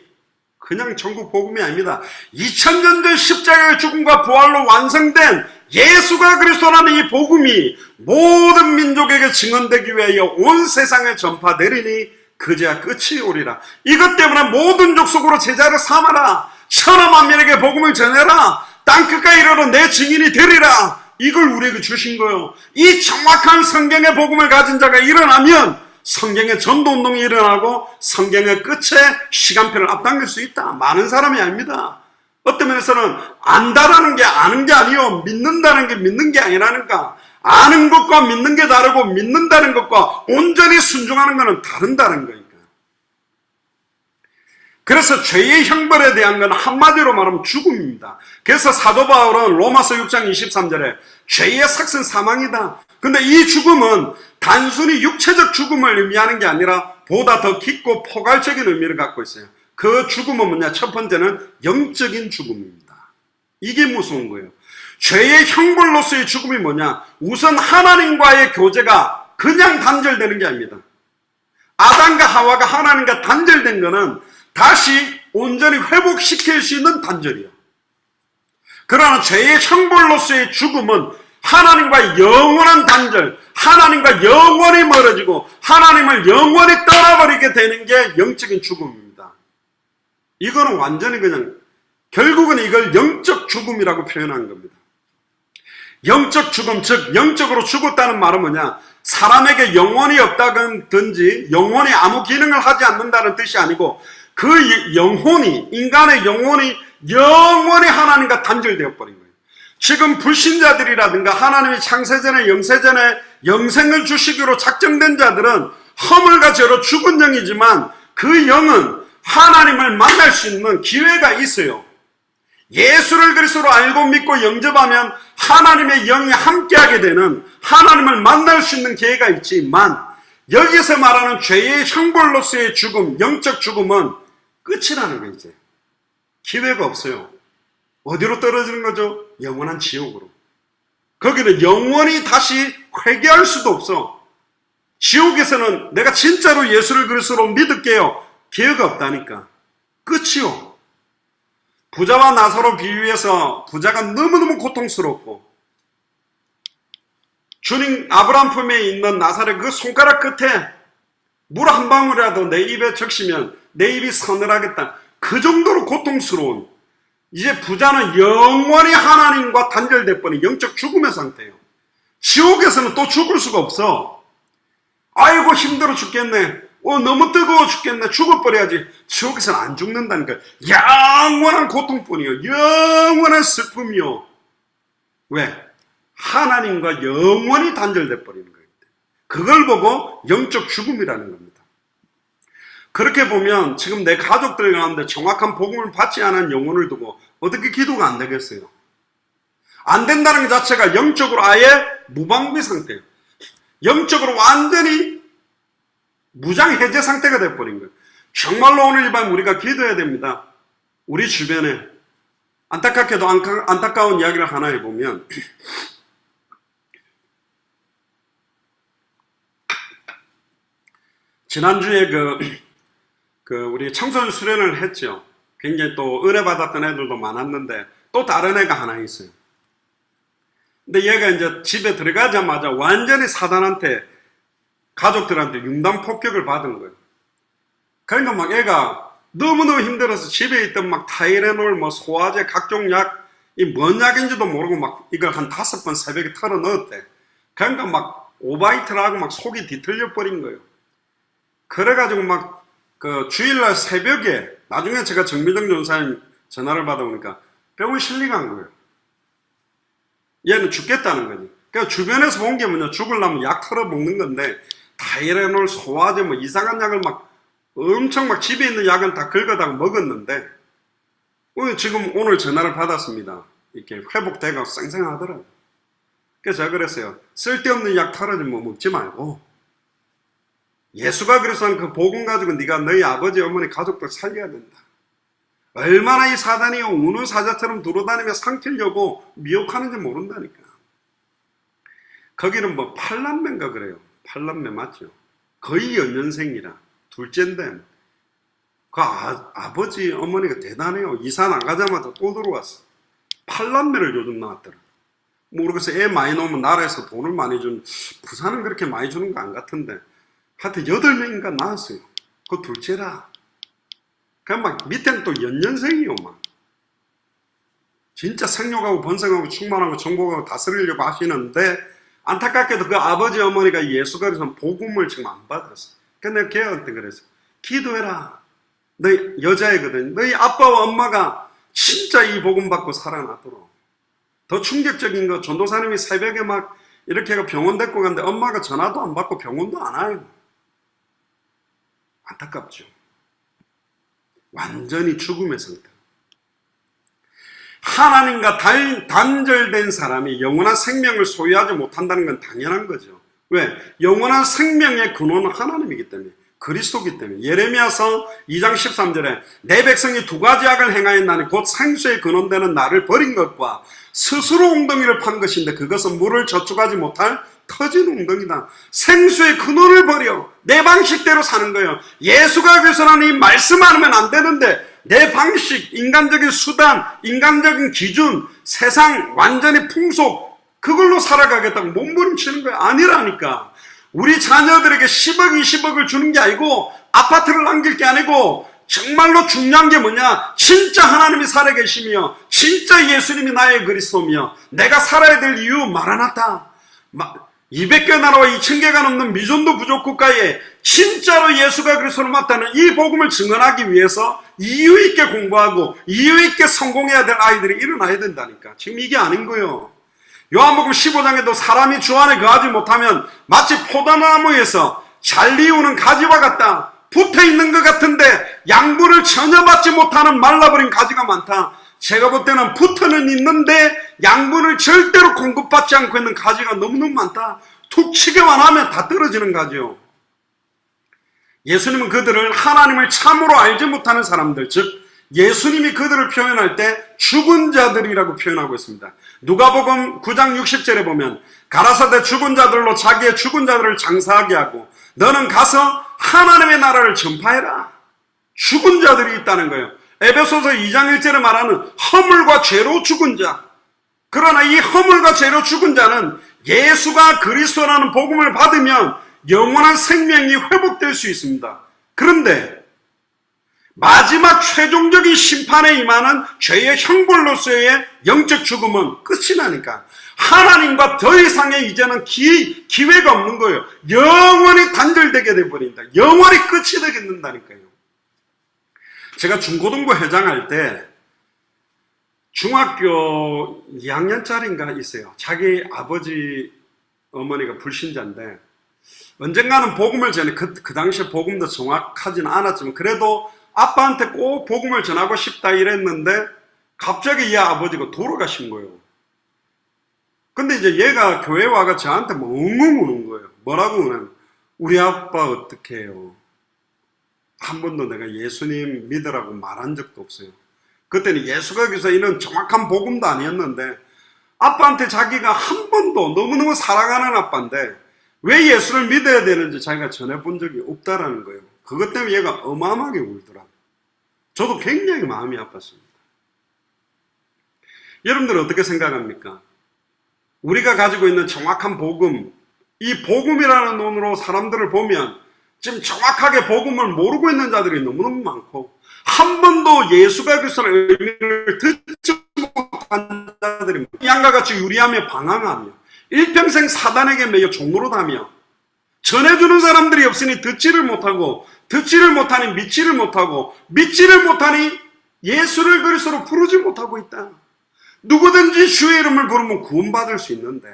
그냥 천국 복음이 아닙니다. 2000년 전 십자가의 죽음과 부활로 완성된 예수가 그리스도라는 이 복음이 모든 민족에게 증언되기 위하여 온 세상에 전파되리니 그제야 끝이 오리라. 이것 때문에 모든 족속으로 제자를 삼아라. 천하 만민에게 복음을 전해라. 땅끝까지 이르러 내 증인이 되리라. 이걸 우리에게 주신 거예요. 이 정확한 성경의 복음을 가진 자가 일어나면 성경의 전도운동이 일어나고 성경의 끝에 시간표를 앞당길 수 있다. 많은 사람이 아닙니다. 어떤 면에서는 안다라는 게 아는 게 아니요, 믿는다는 게 믿는 게 아니라니까. 아는 것과 믿는 게 다르고 믿는다는 것과 온전히 순종하는 것은 다른다는 거니까. 그래서 죄의 형벌에 대한 건 한마디로 말하면 죽음입니다. 그래서 사도 바울은 로마서 6장 23절에 죄의 삭은 사망이다. 근데 이 죽음은 단순히 육체적 죽음을 의미하는 게 아니라 보다 더 깊고 포괄적인 의미를 갖고 있어요. 그 죽음은 뭐냐? 첫 번째는 영적인 죽음입니다. 이게 무서운 거예요. 죄의 형벌로서의 죽음이 뭐냐? 우선 하나님과의 교제가 그냥 단절되는 게 아닙니다. 아담과 하와가 하나님과 단절된 거는 다시 온전히 회복시킬 수 있는 단절이에요. 그러나 죄의 형벌로서의 죽음은 하나님과 영원한 단절, 하나님과 영원히 멀어지고 하나님을 영원히 떠나버리게 되는 게 영적인 죽음입니다. 이거는 완전히 그냥 결국은 이걸 영적 죽음이라고 표현한 겁니다. 영적 죽음, 즉 영적으로 죽었다는 말은 뭐냐? 사람에게 영혼이 없다든지 영혼이 아무 기능을 하지 않는다는 뜻이 아니고 그 영혼이, 인간의 영혼이 영원히 하나님과 단절되어 버린 거예요. 지금 불신자들이라든가 하나님이 창세전에 영세전에 영생을 주시기로 작정된 자들은 허물과 죄로 죽은 영이지만 그 영은 하나님을 만날 수 있는 기회가 있어요. 예수를 그리스도로 알고 믿고 영접하면 하나님의 영이 함께하게 되는, 하나님을 만날 수 있는 기회가 있지만 여기서 말하는 죄의 형벌로서의 죽음, 영적 죽음은 끝이라는 거예요. 이제 기회가 없어요. 어디로 떨어지는 거죠? 영원한 지옥으로. 거기는 영원히 다시 회개할 수도 없어. 지옥에서는 내가 진짜로 예수를 그리스도로 믿을게요, 기회가 없다니까. 끝이요. 부자와 나사로 비유해서 부자가 너무너무 고통스럽고 주님 아브라함 품에 있는 나사렛 그 손가락 끝에 물 한 방울이라도 내 입에 적시면 내 입이 서늘하겠다. 그 정도로 고통스러운, 이제 부자는 영원히 하나님과 단절돼 버린 영적 죽음의 상태예요. 지옥에서는 또 죽을 수가 없어. 아이고 힘들어 죽겠네, 너무 뜨거워 죽겠네, 죽어버려야지. 지옥에서는 안 죽는다니까. 영원한 고통뿐이요, 영원한 슬픔이요. 왜? 하나님과 영원히 단절돼 버리는 거예요. 그걸 보고 영적 죽음이라는 겁니다. 그렇게 보면 지금 내 가족들 가운데 정확한 복음을 받지 않은 영혼을 두고 어떻게 기도가 안 되겠어요? 안 된다는 것 자체가 영적으로 아예 무방비 상태예요. 영적으로 완전히 무장해제 상태가 되어버린 거예요. 정말로 오늘 이 밤 우리가 기도해야 됩니다. 우리 주변에 안타깝게도 안타까운 이야기를 하나 해보면, 지난주에 우리 청소년 수련을 했죠. 굉장히 또 은혜 받았던 애들도 많았는데 또 다른 애가 하나 있어요. 근데 얘가 이제 집에 들어가자마자 완전히 사단한테, 가족들한테 융단 폭격을 받은 거예요. 그러니까 막 애가 너무너무 힘들어서 집에 있던 막 타이레놀, 뭐 소화제, 각종 약, 이 뭔 약인지도 모르고 막 이걸 한 5번 새벽에 털어 넣었대. 그러니까 막 오바이트를 하고 막 속이 뒤틀려 버린 거예요. 그래가지고 막 주일날 새벽에, 나중에 제가 정미정 전사님 전화를 받아보니까 병원 실려간 거예요. 얘는 죽겠다는 거지. 그러니까 주변에서 본 게 뭐냐, 죽으려면 약 털어 먹는 건데 타이레놀, 소화제, 뭐 이상한 약을 막 엄청 막 집에 있는 약은 다 긁어다가 먹었는데 지금 오늘 전화를 받았습니다. 이렇게 회복돼가고 쌩쌩하더라고요. 그래서 제가 그랬어요. 쓸데없는 약 털어지 뭐 먹지 말고 예수가 그래서 그 복음 가지고 네가 너희 아버지 어머니 가족들 살려야 된다. 얼마나 이 사단이 우는 사자처럼 돌아다니며 삼키려고 미혹하는지 모른다니까. 거기는 뭐 8남매인가 그래요. 8남매 맞죠? 거의 연년생이라 둘째인데 그 아버지 어머니가 대단해요. 이사 나가자마자 또 들어왔어. 8남매를 요즘 낳았더라. 모르겠어. 애 많이 놓으면 나라에서 돈을 많이 준, 부산은 그렇게 많이 주는 거 안 같은데 하여튼 8명인가 낳았어요. 그 둘째라. 그냥 막 밑에는 또 연년생이요. 막 진짜 생육하고 번성하고 충만하고 정복하고 다스리려고 하시는데 안타깝게도 그 아버지 어머니가 예수 그리스도 복음을 지금 안 받았어. 근데 내가 걔한테 그랬어. 기도해라. 너희 여자애거든. 너희 아빠와 엄마가 진짜 이 복음 받고 살아나도록. 더 충격적인 거, 전도사님이 새벽에 막 이렇게 병원 데리고 갔는데 엄마가 전화도 안 받고 병원도 안 와요. 안타깝죠. 완전히 죽음의 상태. 하나님과 단절된 사람이 영원한 생명을 소유하지 못한다는 건 당연한 거죠. 왜? 영원한 생명의 근원은 하나님이기 때문에, 그리스도이기 때문에. 예레미야서 2장 13절에 내 백성이 두 가지 악을 행하였나니 곧 생수의 근원되는 나를 버린 것과 스스로 웅덩이를 판 것인데 그것은 물을 저축하지 못할 터진 웅덩이다. 생수의 근원을 버려 내 방식대로 사는 거예요. 예수가 그리스도라는 이 말씀 안 하면 안 되는데 내 방식, 인간적인 수단, 인간적인 기준, 세상 완전히 풍속, 그걸로 살아가겠다고 몸부림치는 거예요. 아니라니까. 우리 자녀들에게 10억, 20억을 주는 게 아니고 아파트를 남길 게 아니고 정말로 중요한 게 뭐냐? 진짜 하나님이 살아계시며 진짜 예수님이 나의 그리스도며 내가 살아야 될 이유 마라나타. 200개 나라와 2000개가 넘는 미전도 부족 국가에 진짜로 예수가 그리스도를 맞다는 이 복음을 증언하기 위해서 이유 있게 공부하고 이유 있게 성공해야 될 아이들이 일어나야 된다니까. 지금 이게 아닌 거예요. 요한복음 15장에도 사람이 주 안에 거하지 못하면 마치 포도나무에서 잘 이우는 가지와 같다. 붙어있는 것 같은데 양분을 전혀 받지 못하는 말라버린 가지가 많다. 제가 볼 때는 붙어는 있는데 양분을 절대로 공급받지 않고 있는 가지가 너무너무 많다. 툭 치기만 하면 다 떨어지는 가지요. 예수님은 그들을 하나님을 참으로 알지 못하는 사람들, 즉 예수님이 그들을 표현할 때 죽은 자들이라고 표현하고 있습니다. 누가복음 9장 60절에 보면 가라사대 죽은 자들로 자기의 죽은 자들을 장사하게 하고 너는 가서 하나님의 나라를 전파해라. 죽은 자들이 있다는 거예요. 에베소서 2장 1절에 말하는 허물과 죄로 죽은 자. 그러나 이 허물과 죄로 죽은 자는 예수가 그리스도라는 복음을 받으면 영원한 생명이 회복될 수 있습니다. 그런데 마지막 최종적인 심판에 임하는 죄의 형벌로서의 영적 죽음은 끝이 나니까 하나님과 더 이상의 이제는 기회가 없는 거예요. 영원히 단절되게 돼버린다. 영원히 끝이 되겠는다니까요. 제가 중고등부 회장할 때 중학교 2학년짜리인가 있어요. 자기 아버지 어머니가 불신자인데 언젠가는 복음을 전해, 그 당시에 복음도 정확하지는 않았지만 그래도 아빠한테 꼭 복음을 전하고 싶다 이랬는데 갑자기 얘 아버지가 돌아가신 거예요. 근데 이제 얘가 교회 와가 저한테 뭐 웅웅 우는 거예요. 뭐라고 우냐면 우리 아빠 어떻게 해요? 한 번도 내가 예수님 믿으라고 말한 적도 없어요. 그때는 예수가 그래서 이런 정확한 복음도 아니었는데 아빠한테 자기가 한 번도 너무너무 사랑하는 아빠인데 왜 예수를 믿어야 되는지 자기가 전해본 적이 없다라는 거예요. 그것 때문에 얘가 어마어마하게 울더라. 저도 굉장히 마음이 아팠습니다. 여러분들은 어떻게 생각합니까? 우리가 가지고 있는 정확한 복음, 이 복음이라는 논으로 사람들을 보면 지금 정확하게 복음을 모르고 있는 자들이 너무너무 많고 한 번도 예수가 그리스도의 의미를 듣지 못한 자들이 양과 같이 유리하며 방황하며 일평생 사단에게 매여 종노릇하며 전해주는 사람들이 없으니 듣지를 못하고 듣지를 못하니 믿지를 못하고 믿지를 못하니 예수를 그리스도로 부르지 못하고 있다. 누구든지 주의 이름을 부르면 구원받을 수 있는데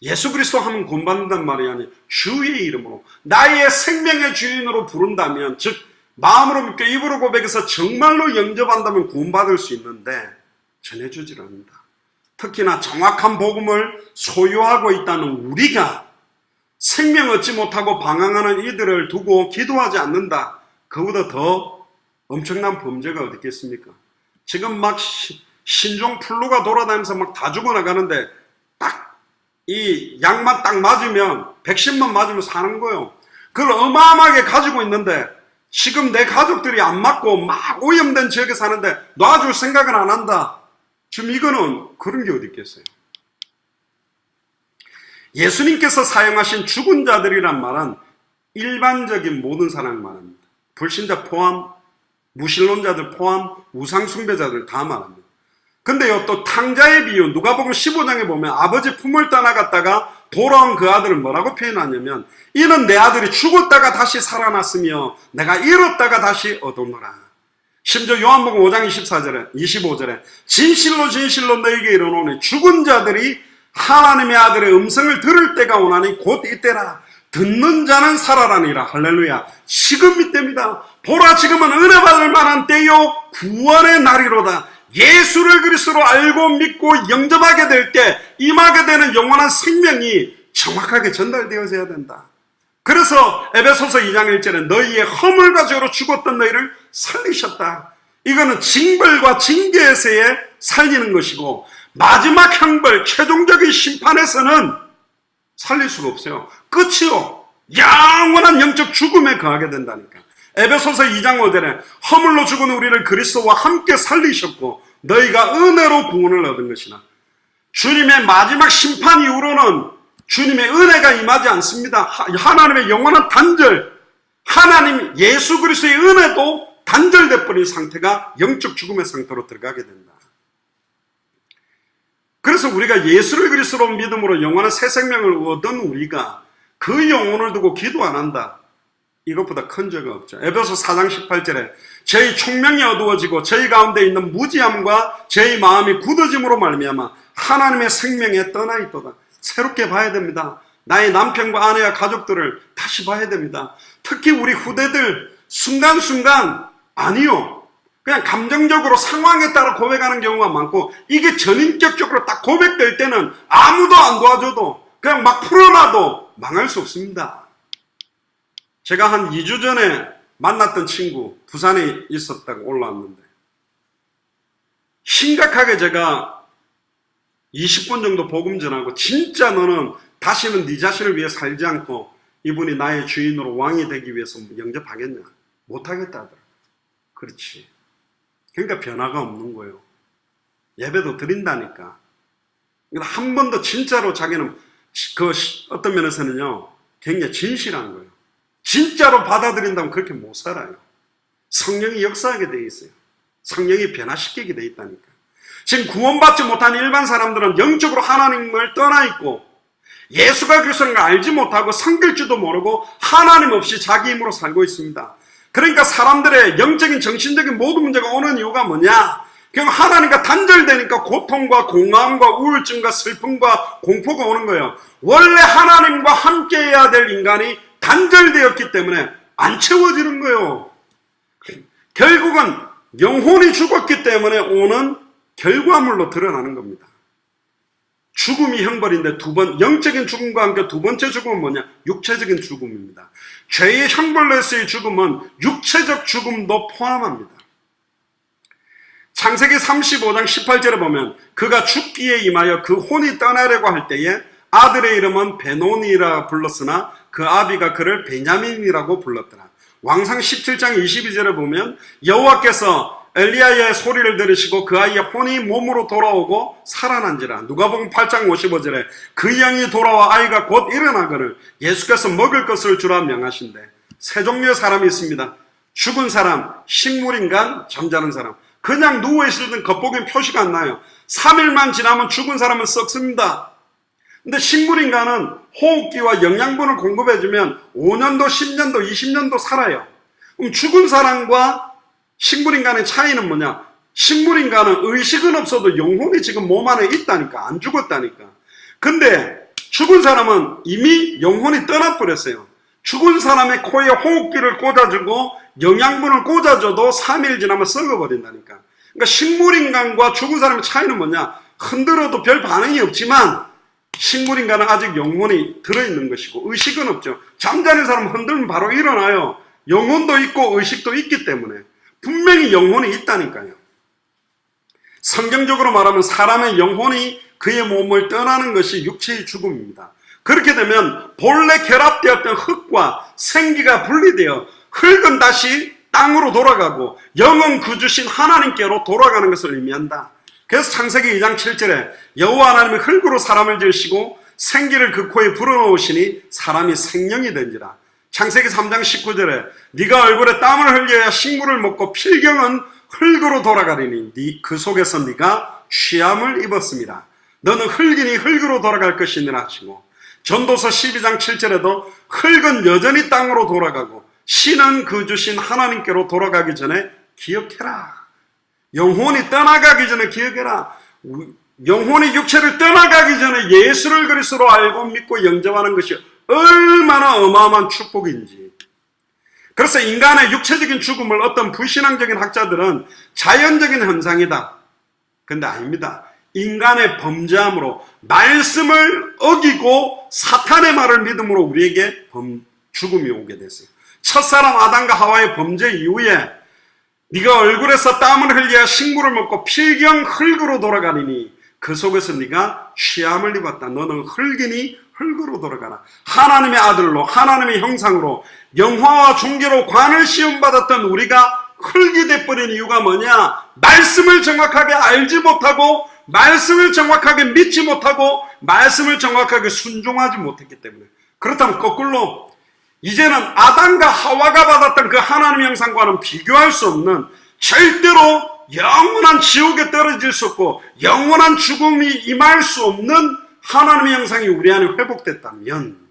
예수 그리스도 하면 구원받는단 말이 아니라 주의 이름으로 나의 생명의 주인으로 부른다면 즉 마음으로 믿고 입으로 고백해서 정말로 영접한다면 구원받을 수 있는데 전해주질 않는다. 특히나 정확한 복음을 소유하고 있다는 우리가 생명 얻지 못하고 방황하는 이들을 두고 기도하지 않는다. 그보다 더 엄청난 범죄가 어디 있겠습니까? 지금 막 신종 플루가 돌아다니면서 막 다 죽어나가는데 딱 이 약만 딱 맞으면 백신만 맞으면 사는 거예요. 그걸 어마어마하게 가지고 있는데 지금 내 가족들이 안 맞고 막 오염된 지역에 사는데 놔줄 생각은 안 한다. 지금 이거는 그런 게 어디 있겠어요? 예수님께서 사용하신 죽은 자들이란 말은 일반적인 모든 사람 말합니다. 불신자 포함, 무신론자들 포함, 우상숭배자들 다 말합니다. 근데요, 또 탕자의 비유, 누가복음 15장에 보면 아버지 품을 떠나갔다가 돌아온 그 아들을 뭐라고 표현하냐면 이는 내 아들이 죽었다가 다시 살아났으며 내가 잃었다가 다시 얻었노라. 심지어 요한복음 5장 25절에 진실로 진실로 너희에게 이르노니 죽은 자들이 하나님의 아들의 음성을 들을 때가 오나니 곧 이때라. 듣는 자는 살아라니라. 할렐루야. 지금 이때입니다. 보라, 지금은 은혜 받을 만한 때요 구원의 날이로다. 예수를 그리스도로 알고 믿고 영접하게 될 때 임하게 되는 영원한 생명이 정확하게 전달되어져야 된다. 그래서 에베소서 2장 1절에 너희의 허물과 죄로 죽었던 너희를 살리셨다. 이거는 징벌과 징계에서의 살리는 것이고, 마지막 형벌, 최종적인 심판에서는 살릴 수가 없어요. 끝이요. 영원한 영적 죽음에 거하게 된다니까. 에베소서 2장 5절에 허물로 죽은 우리를 그리스도와 함께 살리셨고 너희가 은혜로 구원을 얻은 것이나. 주님의 마지막 심판 이후로는 주님의 은혜가 임하지 않습니다. 하나님의 영원한 단절, 하나님 예수 그리스도의 은혜도 단절돼 버린 상태가 영적 죽음의 상태로 들어가게 된다. 그래서 우리가 예수를 그리스도로 믿음으로 영원한 새 생명을 얻은 우리가 그 영혼을 두고 기도 안 한다. 이것보다 큰 죄가 없죠. 에베소 4장 18절에 저희 총명이 어두워지고 저희 가운데 있는 무지함과 저희 마음이 굳어짐으로 말미암아 하나님의 생명에 떠나 있도다. 새롭게 봐야 됩니다. 나의 남편과 아내와 가족들을 다시 봐야 됩니다. 특히 우리 후대들 순간순간 아니요. 그냥 감정적으로 상황에 따라 고백하는 경우가 많고, 이게 전인격적으로 딱 고백될 때는 아무도 안 도와줘도 그냥 막 풀어놔도 망할 수 없습니다. 제가 한 2주 전에 만났던 친구 부산에 있었다고 올라왔는데 심각하게 제가 20분 정도 복음 전하고 진짜 너는 다시는 네 자신을 위해 살지 않고 이분이 나의 주인으로 왕이 되기 위해서 영접하겠냐? 못하겠다 하더라. 그렇지. 그러니까 변화가 없는 거예요. 예배도 드린다니까. 한 번도 진짜로 자기는 그 어떤 면에서는요 굉장히 진실한 거예요. 진짜로 받아들인다면 그렇게 못 살아요. 성령이 역사하게 돼 있어요. 성령이 변화시키게 돼 있다니까. 지금 구원받지 못한 일반 사람들은 영적으로 하나님을 떠나 있고 예수가 그리스도인 걸 알지 못하고 섬길 줄도 모르고 하나님 없이 자기 힘으로 살고 있습니다. 그러니까 사람들의 영적인 정신적인 모든 문제가 오는 이유가 뭐냐? 그냥 하나님과 단절되니까 고통과 공허함과 우울증과 슬픔과 공포가 오는 거예요. 원래 하나님과 함께해야 될 인간이 단절되었기 때문에 안 채워지는 거예요. 결국은 영혼이 죽었기 때문에 오는 결과물로 드러나는 겁니다. 죽음이 형벌인데 영적인 죽음과 함께 두 번째 죽음은 뭐냐? 육체적인 죽음입니다. 죄의 형벌로서의 죽음은 육체적 죽음도 포함합니다. 창세기 35장 18절에 보면 그가 죽기에 임하여 그 혼이 떠나려고 할 때에 아들의 이름은 베노니라 불렀으나 그 아비가 그를 베냐민이라고 불렀더라. 왕상 17장 22절에 보면 여호와께서 엘리야의 소리를 들으시고 그 아이의 혼이 몸으로 돌아오고 살아난지라. 누가복음 8장 55절에 그 영이 돌아와 아이가 곧 일어나거늘 예수께서 먹을 것을 주라 명하신대. 세 종류의 사람이 있습니다. 죽은 사람, 식물인간, 잠자는 사람. 그냥 누워있을 땐 겉보기엔 표시가 안 나요. 3일만 지나면 죽은 사람은 썩습니다. 근데 식물인간은 호흡기와 영양분을 공급해주면 5년도, 10년도, 20년도 살아요. 그럼 죽은 사람과 식물인간의 차이는 뭐냐? 식물인간은 의식은 없어도 영혼이 지금 몸 안에 있다니까. 안 죽었다니까. 근데 죽은 사람은 이미 영혼이 떠나버렸어요. 죽은 사람의 코에 호흡기를 꽂아주고 영양분을 꽂아줘도 3일 지나면 썩어버린다니까. 그러니까 식물인간과 죽은 사람의 차이는 뭐냐? 흔들어도 별 반응이 없지만 식물인간은 아직 영혼이 들어있는 것이고 의식은 없죠. 잠자는 사람은 흔들면 바로 일어나요. 영혼도 있고 의식도 있기 때문에 분명히 영혼이 있다니까요. 성경적으로 말하면 사람의 영혼이 그의 몸을 떠나는 것이 육체의 죽음입니다. 그렇게 되면 본래 결합되었던 흙과 생기가 분리되어 흙은 다시 땅으로 돌아가고 영은 그 주신 하나님께로 돌아가는 것을 의미한다. 그래서 창세기 2장 7절에 여호와 하나님이 흙으로 사람을 지으시고 생기를 그 코에 불어넣으시니 사람이 생명이 된지라. 창세기 3장 19절에 네가 얼굴에 땀을 흘려야 식물을 먹고 필경은 흙으로 돌아가리니 그 속에서 네가 취함을 입었습니다. 너는 흙이니 흙으로 돌아갈 것이니라 하시고, 전도서 12장 7절에도 흙은 여전히 땅으로 돌아가고 신은 그 주신 하나님께로 돌아가기 전에 기억해라. 영혼이 떠나가기 전에 기억해라. 영혼이 육체를 떠나가기 전에 예수를 그리스도로 알고 믿고 영접하는 것이 얼마나 어마어마한 축복인지. 그래서 인간의 육체적인 죽음을 어떤 불신앙적인 학자들은 자연적인 현상이다. 근데 아닙니다. 인간의 범죄함으로 말씀을 어기고 사탄의 말을 믿음으로 우리에게 죽음이 오게 됐어요. 첫사람 아담과 하와의 범죄 이후에 네가 얼굴에서 땀을 흘려야 식물을 먹고 필경 흙으로 돌아가리니 그 속에서 네가 취함을 입었다. 너는 흙이니 흙으로 돌아가라. 하나님의 아들로 하나님의 형상으로 영화와 종교로 관을 시험받았던 우리가 흙이 돼버린 이유가 뭐냐? 말씀을 정확하게 알지 못하고 말씀을 정확하게 믿지 못하고 말씀을 정확하게 순종하지 못했기 때문에. 그렇다면 거꾸로 이제는 아담과 하와가 받았던 그 하나님의 형상과는 비교할 수 없는 절대로 영원한 지옥에 떨어질 수 없고 영원한 죽음이 임할 수 없는 하나님의 형상이 우리 안에 회복됐다면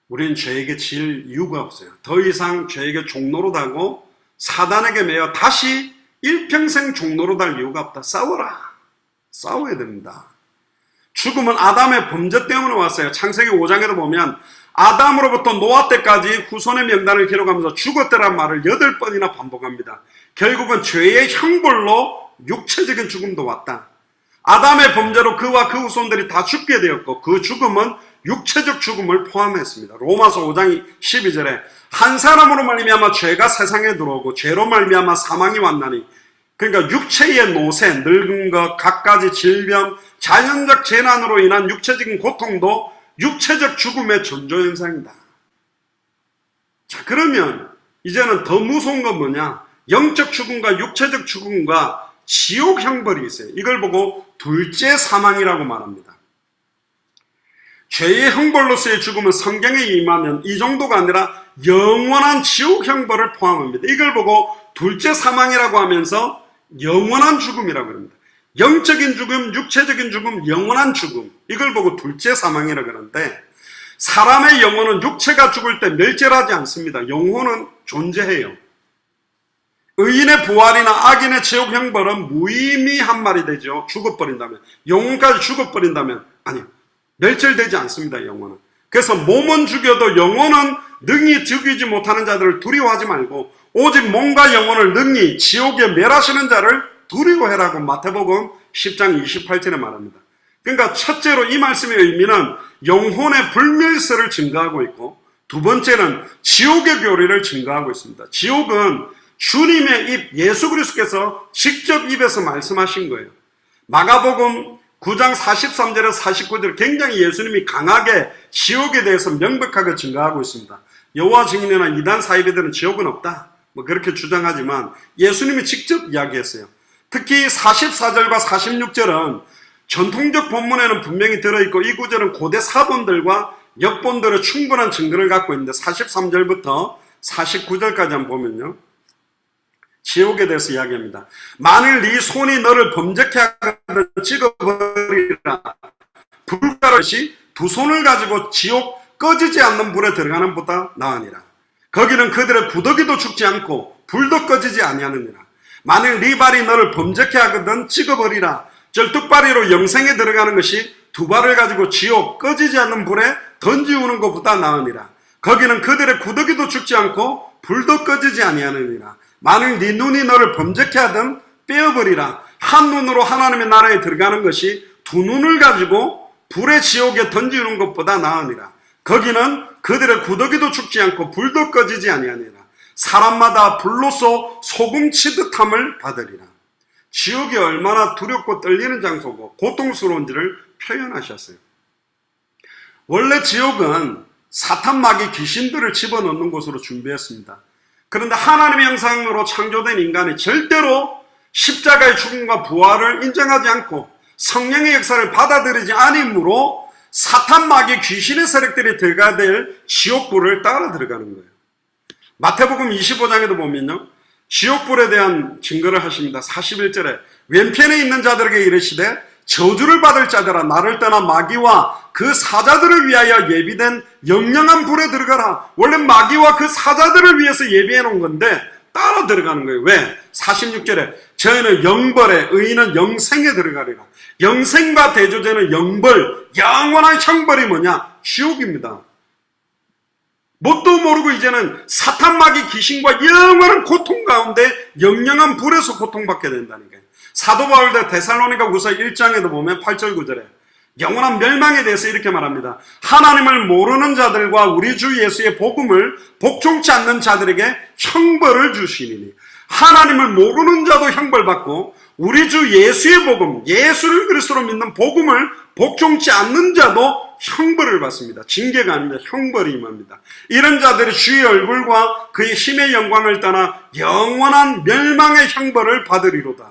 우리는 죄에게 질 이유가 없어요. 더 이상 죄에게 종노릇하고 사단에게 매여 다시 일평생 종노릇할 이유가 없다. 싸워라. 싸워야 됩니다. 죽음은 아담의 범죄 때문에 왔어요. 창세기 5장에도 보면 아담으로부터 노아 때까지 후손의 명단을 기록하면서 죽었다란 말을 8번이나 반복합니다. 결국은 죄의 형벌로 육체적인 죽음도 왔다. 아담의 범죄로 그와 그 후손들이 다 죽게 되었고 그 죽음은 육체적 죽음을 포함했습니다. 로마서 5장 12절에 한 사람으로 말미암아 죄가 세상에 들어오고 죄로 말미암아 사망이 왔나니 그러니까 육체의 노쇠, 늙은 것, 갖가지 질병, 자연적 재난으로 인한 육체적인 고통도 육체적 죽음의 전조현상이다. 자, 그러면 이제는 더 무서운 건 뭐냐? 영적 죽음과 육체적 죽음과 지옥 형벌이 있어요. 이걸 보고 둘째 사망이라고 말합니다. 죄의 형벌로서의 죽음은 성경에 임하면 이 정도가 아니라 영원한 지옥 형벌을 포함합니다. 이걸 보고 둘째 사망이라고 하면서 영원한 죽음이라고 합니다. 영적인 죽음, 육체적인 죽음, 영원한 죽음. 이걸 보고 둘째 사망이라고 그러는데 사람의 영혼은 육체가 죽을 때 멸절하지 않습니다. 영혼은 존재해요. 의인의 부활이나 악인의 지옥 형벌은 무의미한 말이 되죠. 죽어버린다면. 영혼까지 죽어버린다면 아니요. 멸절되지 않습니다. 영혼은. 그래서 몸은 죽여도 영혼은 능히 죽이지 못하는 자들을 두려워하지 말고 오직 몸과 영혼을 능히 지옥에 멸하시는 자를 두려워해라고 마태복음 10장 28절에 말합니다. 그러니까 첫째로 이 말씀의 의미는 영혼의 불멸설을 증거하고 있고 두 번째는 지옥의 교리를 증거하고 있습니다. 지옥은 주님의 입 예수 그리스도께서 직접 입에서 말씀하신 거예요. 마가복음 9장 43절에서 49절 굉장히 예수님이 강하게 지옥에 대해서 명백하게 증거하고 있습니다. 여호와 증인이나 이단 사이비들은 지옥은 없다. 뭐 그렇게 주장하지만 예수님이 직접 이야기했어요. 특히 44절과 46절은 전통적 본문에는 분명히 들어있고 이 구절은 고대 사본들과 역본들의 충분한 증거를 갖고 있는데 43절부터 49절까지 한번 보면요. 지옥에 대해서 이야기합니다. 만일 네 손이 너를 범죄케 하거든 찍어버리라. 불가릇이 두 손을 가지고 지옥 꺼지지 않는 불에 들어가는 보다 나으니라. 거기는 그들의 구더기도 죽지 않고 불도 꺼지지 아니하느니라. 만일 네 발이 너를 범죄케 하거든 찍어버리라. 절뚝발이로 영생에 들어가는 것이 두 발을 가지고 지옥 꺼지지 않는 불에 던지우는 것보다 나으니라. 거기는 그들의 구더기도 죽지 않고 불도 꺼지지 아니하느니라. 만일 네 눈이 너를 범죄케 하든 빼어버리라. 한 눈으로 하나님의 나라에 들어가는 것이 두 눈을 가지고 불의 지옥에 던지는 것보다 나으니라. 거기는 그들의 구더기도 죽지 않고 불도 꺼지지 아니하니라. 사람마다 불로서 소금 치듯함을 받으리라. 지옥이 얼마나 두렵고 떨리는 장소고 고통스러운지를 표현하셨어요. 원래 지옥은 사탄 마귀 귀신들을 집어넣는 곳으로 준비했습니다. 그런데 하나님의 형상으로 창조된 인간이 절대로 십자가의 죽음과 부활을 인정하지 않고 성령의 역사를 받아들이지 않으므로 사탄 마귀 귀신의 세력들이 들어가야 될 지옥불을 따라 들어가는 거예요. 마태복음 25장에도 보면요. 지옥불에 대한 증거를 하십니다. 41절에 왼편에 있는 자들에게 이르시되 저주를 받을 자들아 나를 떠나 마귀와 그 사자들을 위하여 예비된 영영한 불에 들어가라. 원래 마귀와 그 사자들을 위해서 예비해 놓은 건데 따라 들어가는 거예요. 왜? 46절에 저희는 영벌에 의인은 영생에 들어가리라. 영생과 대조되는 영벌, 영원한 형벌이 뭐냐? 지옥입니다. 뭣도 모르고 이제는 사탄 마귀 귀신과 영원한 고통 가운데 영영한 불에서 고통받게 된다는 거예요. 사도 바울도 데살로니가후서 1장에도 보면 8절 9절에 영원한 멸망에 대해서 이렇게 말합니다. 하나님을 모르는 자들과 우리 주 예수의 복음을 복종치 않는 자들에게 형벌을 주시니, 하나님을 모르는 자도 형벌받고 우리 주 예수의 복음, 예수를 그리스도로 믿는 복음을 복종치 않는 자도 형벌을 받습니다. 징계가 아닙니다. 형벌이 임합니다. 이런 자들이 주의 얼굴과 그의 힘의 영광을 떠나 영원한 멸망의 형벌을 받으리로다.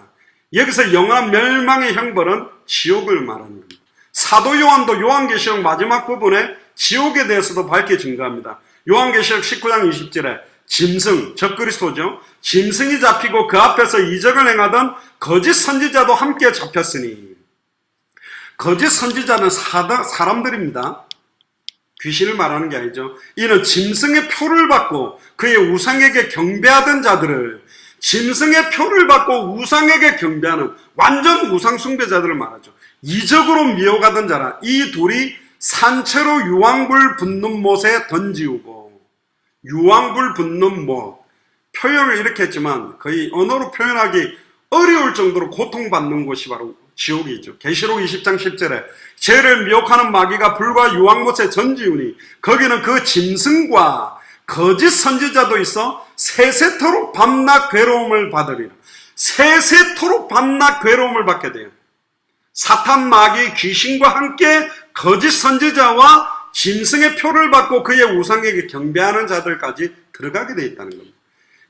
여기서 영원한 멸망의 형벌은 지옥을 말하는 겁니다. 사도 요한도 요한계시록 마지막 부분에 지옥에 대해서도 밝게 증거합니다. 요한계시록 19장 20절에 짐승, 적그리스도죠. 짐승이 잡히고 그 앞에서 이적을 행하던 거짓 선지자도 함께 잡혔으니, 거짓 선지자는 사람들입니다. 귀신을 말하는 게 아니죠. 이는 짐승의 표를 받고 그의 우상에게 경배하던 자들을, 짐승의 표를 받고 우상에게 경배하는 완전 우상 숭배자들을 말하죠. 이적으로 미혹하던 자라. 이 둘이 산채로 유황불 붙는 못에 던지우고, 유황불 붙는 못, 표현을 이렇게 했지만 거의 언어로 표현하기 어려울 정도로 고통받는 곳이 바로 지옥이죠. 계시록 20장 10절에 죄를 미혹하는 마귀가 불과 유황못에 던지우니 거기는 그 짐승과 거짓 선지자도 있어 세세토록 밤낮 괴로움을 받으리라. 세세토록 밤낮 괴로움을 받게 돼요. 사탄 마귀 귀신과 함께 거짓 선지자와 짐승의 표를 받고 그의 우상에게 경배하는 자들까지 들어가게 되어 있다는 겁니다.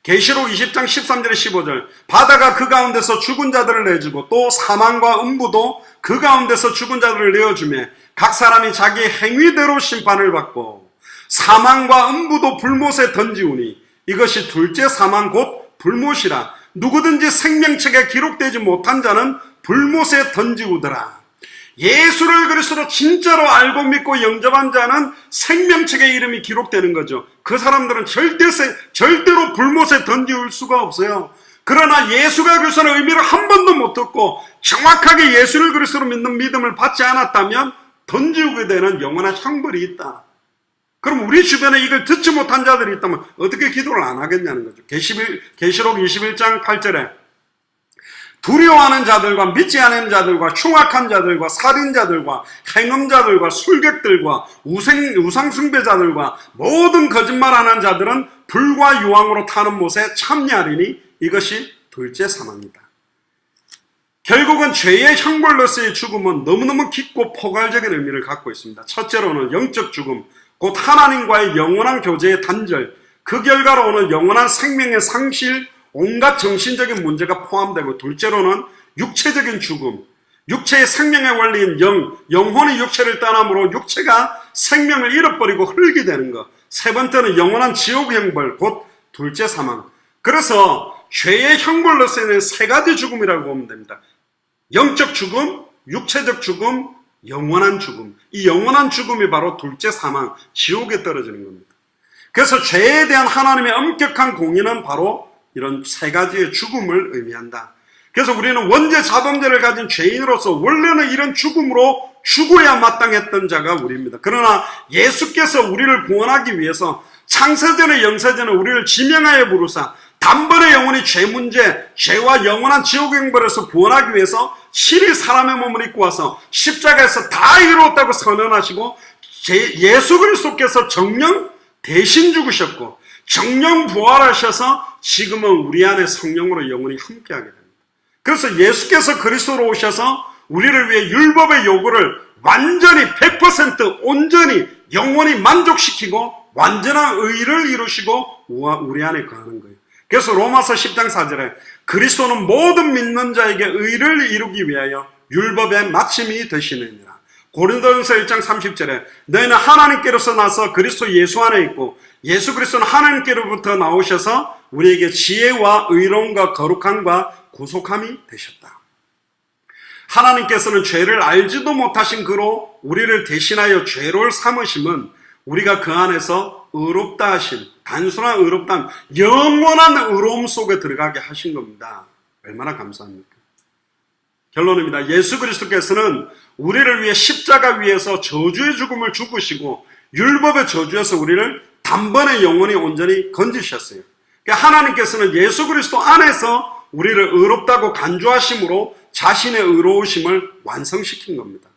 계시록 20장 13절에 15절 바다가 그 가운데서 죽은 자들을 내주고 또 사망과 음부도 그 가운데서 죽은 자들을 내어주며 각 사람이 자기 행위대로 심판을 받고 사망과 음부도 불못에 던지우니 이것이 둘째 사망 곧 불못이라. 누구든지 생명책에 기록되지 못한 자는 불못에 던지우더라. 예수를 그리스도로 진짜로 알고 믿고 영접한 자는 생명책에 이름이 기록되는 거죠. 그 사람들은 절대로 불못에 던지울 수가 없어요. 그러나 예수가 그리스도의 의미를 한 번도 못 듣고 정확하게 예수를 그리스도로 믿는 믿음을 받지 않았다면 던지우게 되는 영원한 형벌이 있다. 그럼 우리 주변에 이걸 듣지 못한 자들이 있다면 어떻게 기도를 안 하겠냐는 거죠. 계시록 21장 8절에 두려워하는 자들과 믿지 않는 자들과 흉악한 자들과 살인자들과 행음자들과 술객들과 우상숭배자들과 모든 거짓말하는 자들은 불과 유황으로 타는 못에 참여하리니 이것이 둘째 사망이다. 결국은 죄의 형벌로서의 죽음은 너무너무 깊고 포괄적인 의미를 갖고 있습니다. 첫째로는 영적 죽음, 곧 하나님과의 영원한 교제의 단절, 그 결과로 오는 영원한 생명의 상실, 온갖 정신적인 문제가 포함되고, 둘째로는 육체적인 죽음, 육체의 생명의 원리인 영혼이 육체를 떠남으로 육체가 생명을 잃어버리고 흙이 되는 것. 세 번째는 영원한 지옥 형벌, 곧 둘째 사망. 그래서 죄의 형벌로서는 세 가지 죽음이라고 보면 됩니다. 영적 죽음, 육체적 죽음, 영원한 죽음. 이 영원한 죽음이 바로 둘째 사망, 지옥에 떨어지는 겁니다. 그래서 죄에 대한 하나님의 엄격한 공의는 바로 이런 세 가지의 죽음을 의미한다. 그래서 우리는 원죄 자범죄를 가진 죄인으로서 원래는 이런 죽음으로 죽어야 마땅했던 자가 우리입니다. 그러나 예수께서 우리를 구원하기 위해서 창세전에 영세전에 우리를 지명하여 부르사 단번에 영원히 죄 문제, 죄와 영원한 지옥 형벌에서 구원하기 위해서 실이 사람의 몸을 입고 와서 십자가에서 다 이루었다고 선언하시고 예수 그리스도께서 정령 대신 죽으셨고 정령 부활하셔서 지금은 우리 안에 성령으로 영원히 함께하게 됩니다. 그래서 예수께서 그리스도로 오셔서 우리를 위해 율법의 요구를 완전히 100% 온전히 영원히 만족시키고 완전한 의를 이루시고 우리 안에 거하는 거예요. 그래서 로마서 10장 4절에 그리스도는 모든 믿는 자에게 의를 이루기 위하여 율법의 마침이 되시느니라. 고린도전서 1장 30절에 너희는 하나님께로서 나서 그리스도 예수 안에 있고 예수 그리스도는 하나님께로부터 나오셔서 우리에게 지혜와 의로움과 거룩함과 구속함이 되셨다. 하나님께서는 죄를 알지도 못하신 그로 우리를 대신하여 죄를 삼으심은 우리가 그 안에서 의롭다 하심, 단순한 의롭다, 영원한 의로움 속에 들어가게 하신 겁니다. 얼마나 감사합니까? 결론입니다. 예수 그리스도께서는 우리를 위해 십자가 위에서 저주의 죽음을 죽으시고 율법의 저주에서 우리를 단번에 영원히 온전히 건지셨어요. 그러니까 하나님께서는 예수 그리스도 안에서 우리를 의롭다고 간주하심으로 자신의 의로우심을 완성시킨 겁니다.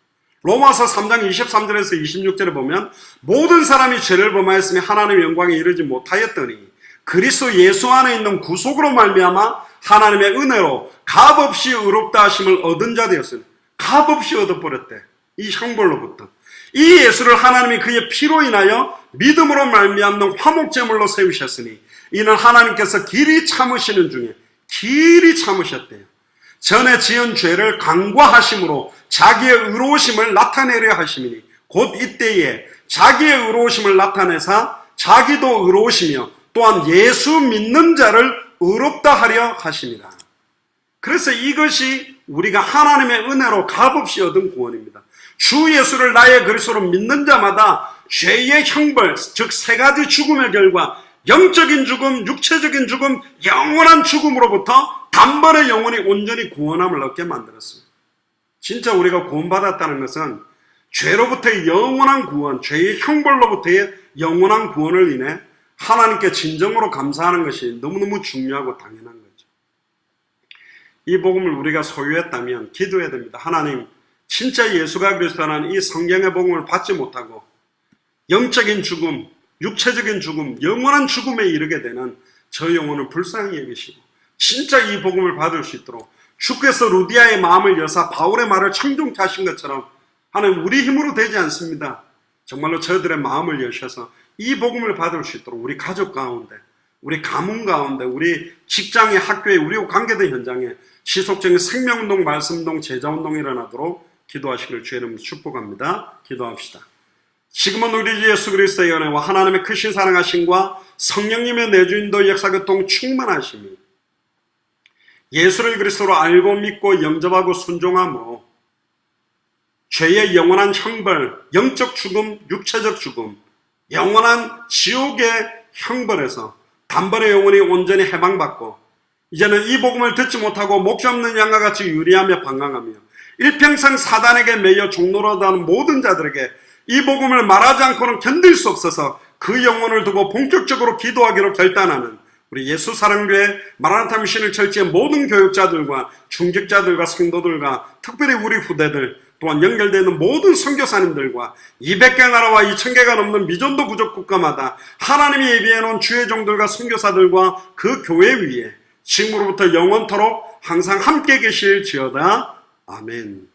로마서 3장 23절에서 26절에 보면 모든 사람이 죄를 범하였으니 하나님의 영광에 이르지 못하였더니 그리스도 예수 안에 있는 구속으로 말미암아 하나님의 은혜로 값없이 의롭다 하심을 얻은 자 되었어요. 값없이 얻어버렸대. 이 형벌로부터. 이 예수를 하나님이 그의 피로 인하여 믿음으로 말미암는 화목제물로 세우셨으니 이는 하나님께서 길이 참으시는 중에 길이 참으셨대요. 전에 지은 죄를 간과하심으로 자기의 의로우심을 나타내려 하심이니 곧 이때에 자기의 의로우심을 나타내사 자기도 의로우시며 또한 예수 믿는 자를 의롭다 하려 하심이라. 그래서 이것이 우리가 하나님의 은혜로 값없이 얻은 구원입니다. 주 예수를 나의 그리스도로 믿는 자마다 죄의 형벌, 즉 세 가지 죽음의 결과 영적인 죽음, 육체적인 죽음, 영원한 죽음으로부터 단번에 영원히 온전히 구원함을 얻게 만들었습니다. 진짜 우리가 구원받았다는 것은 죄로부터의 영원한 구원, 죄의 형벌로부터의 영원한 구원을 인해 하나님께 진정으로 감사하는 것이 너무너무 중요하고 당연한 거죠. 이 복음을 우리가 소유했다면 기도해야 됩니다. 하나님, 진짜 예수가 그리스도라는 이 성경의 복음을 받지 못하고 영적인 죽음, 육체적인 죽음, 영원한 죽음에 이르게 되는 저 영혼을 불쌍히 여기시고 진짜 이 복음을 받을 수 있도록 주께서 루디아의 마음을 여사 바울의 말을 청종케 하신 것처럼 하나님, 우리 힘으로 되지 않습니다. 정말로 저들의 마음을 여셔서 이 복음을 받을 수 있도록 우리 가족 가운데, 우리 가문 가운데, 우리 직장의 학교에, 우리 관계된 현장에 지속적인 생명운동, 말씀운동, 제자운동이 일어나도록 기도하시길 주의 이름으로 축복합니다. 기도합시다. 지금은 우리 주 예수 그리스도의 은혜와 하나님의 크신 사랑하심과 성령님의 내주인도 역사교통 충만하심이 예수를 그리스도로 알고 믿고 영접하고 순종함으로 죄의 영원한 형벌, 영적 죽음, 육체적 죽음, 영원한 지옥의 형벌에서 단번에 영원히 온전히 해방받고 이제는 이 복음을 듣지 못하고 목자 없는 양과 같이 유리하며 방황하며 일평생 사단에게 매여 종로로 하는 모든 자들에게 이 복음을 말하지 않고는 견딜 수 없어서 그 영혼을 두고 본격적으로 기도하기로 결단하는 우리 예수 사랑교회 마라나타 미션을 철지의 모든 교육자들과 중직자들과 성도들과 특별히 우리 후대들 또한 연결되는 모든 선교사님들과 200개 나라와 2000개가 넘는 미전도 부족 국가마다 하나님이 예비해놓은 주의 종들과 선교사들과 그 교회 위에 지금으로부터 영원토록 항상 함께 계실지어다. 아멘.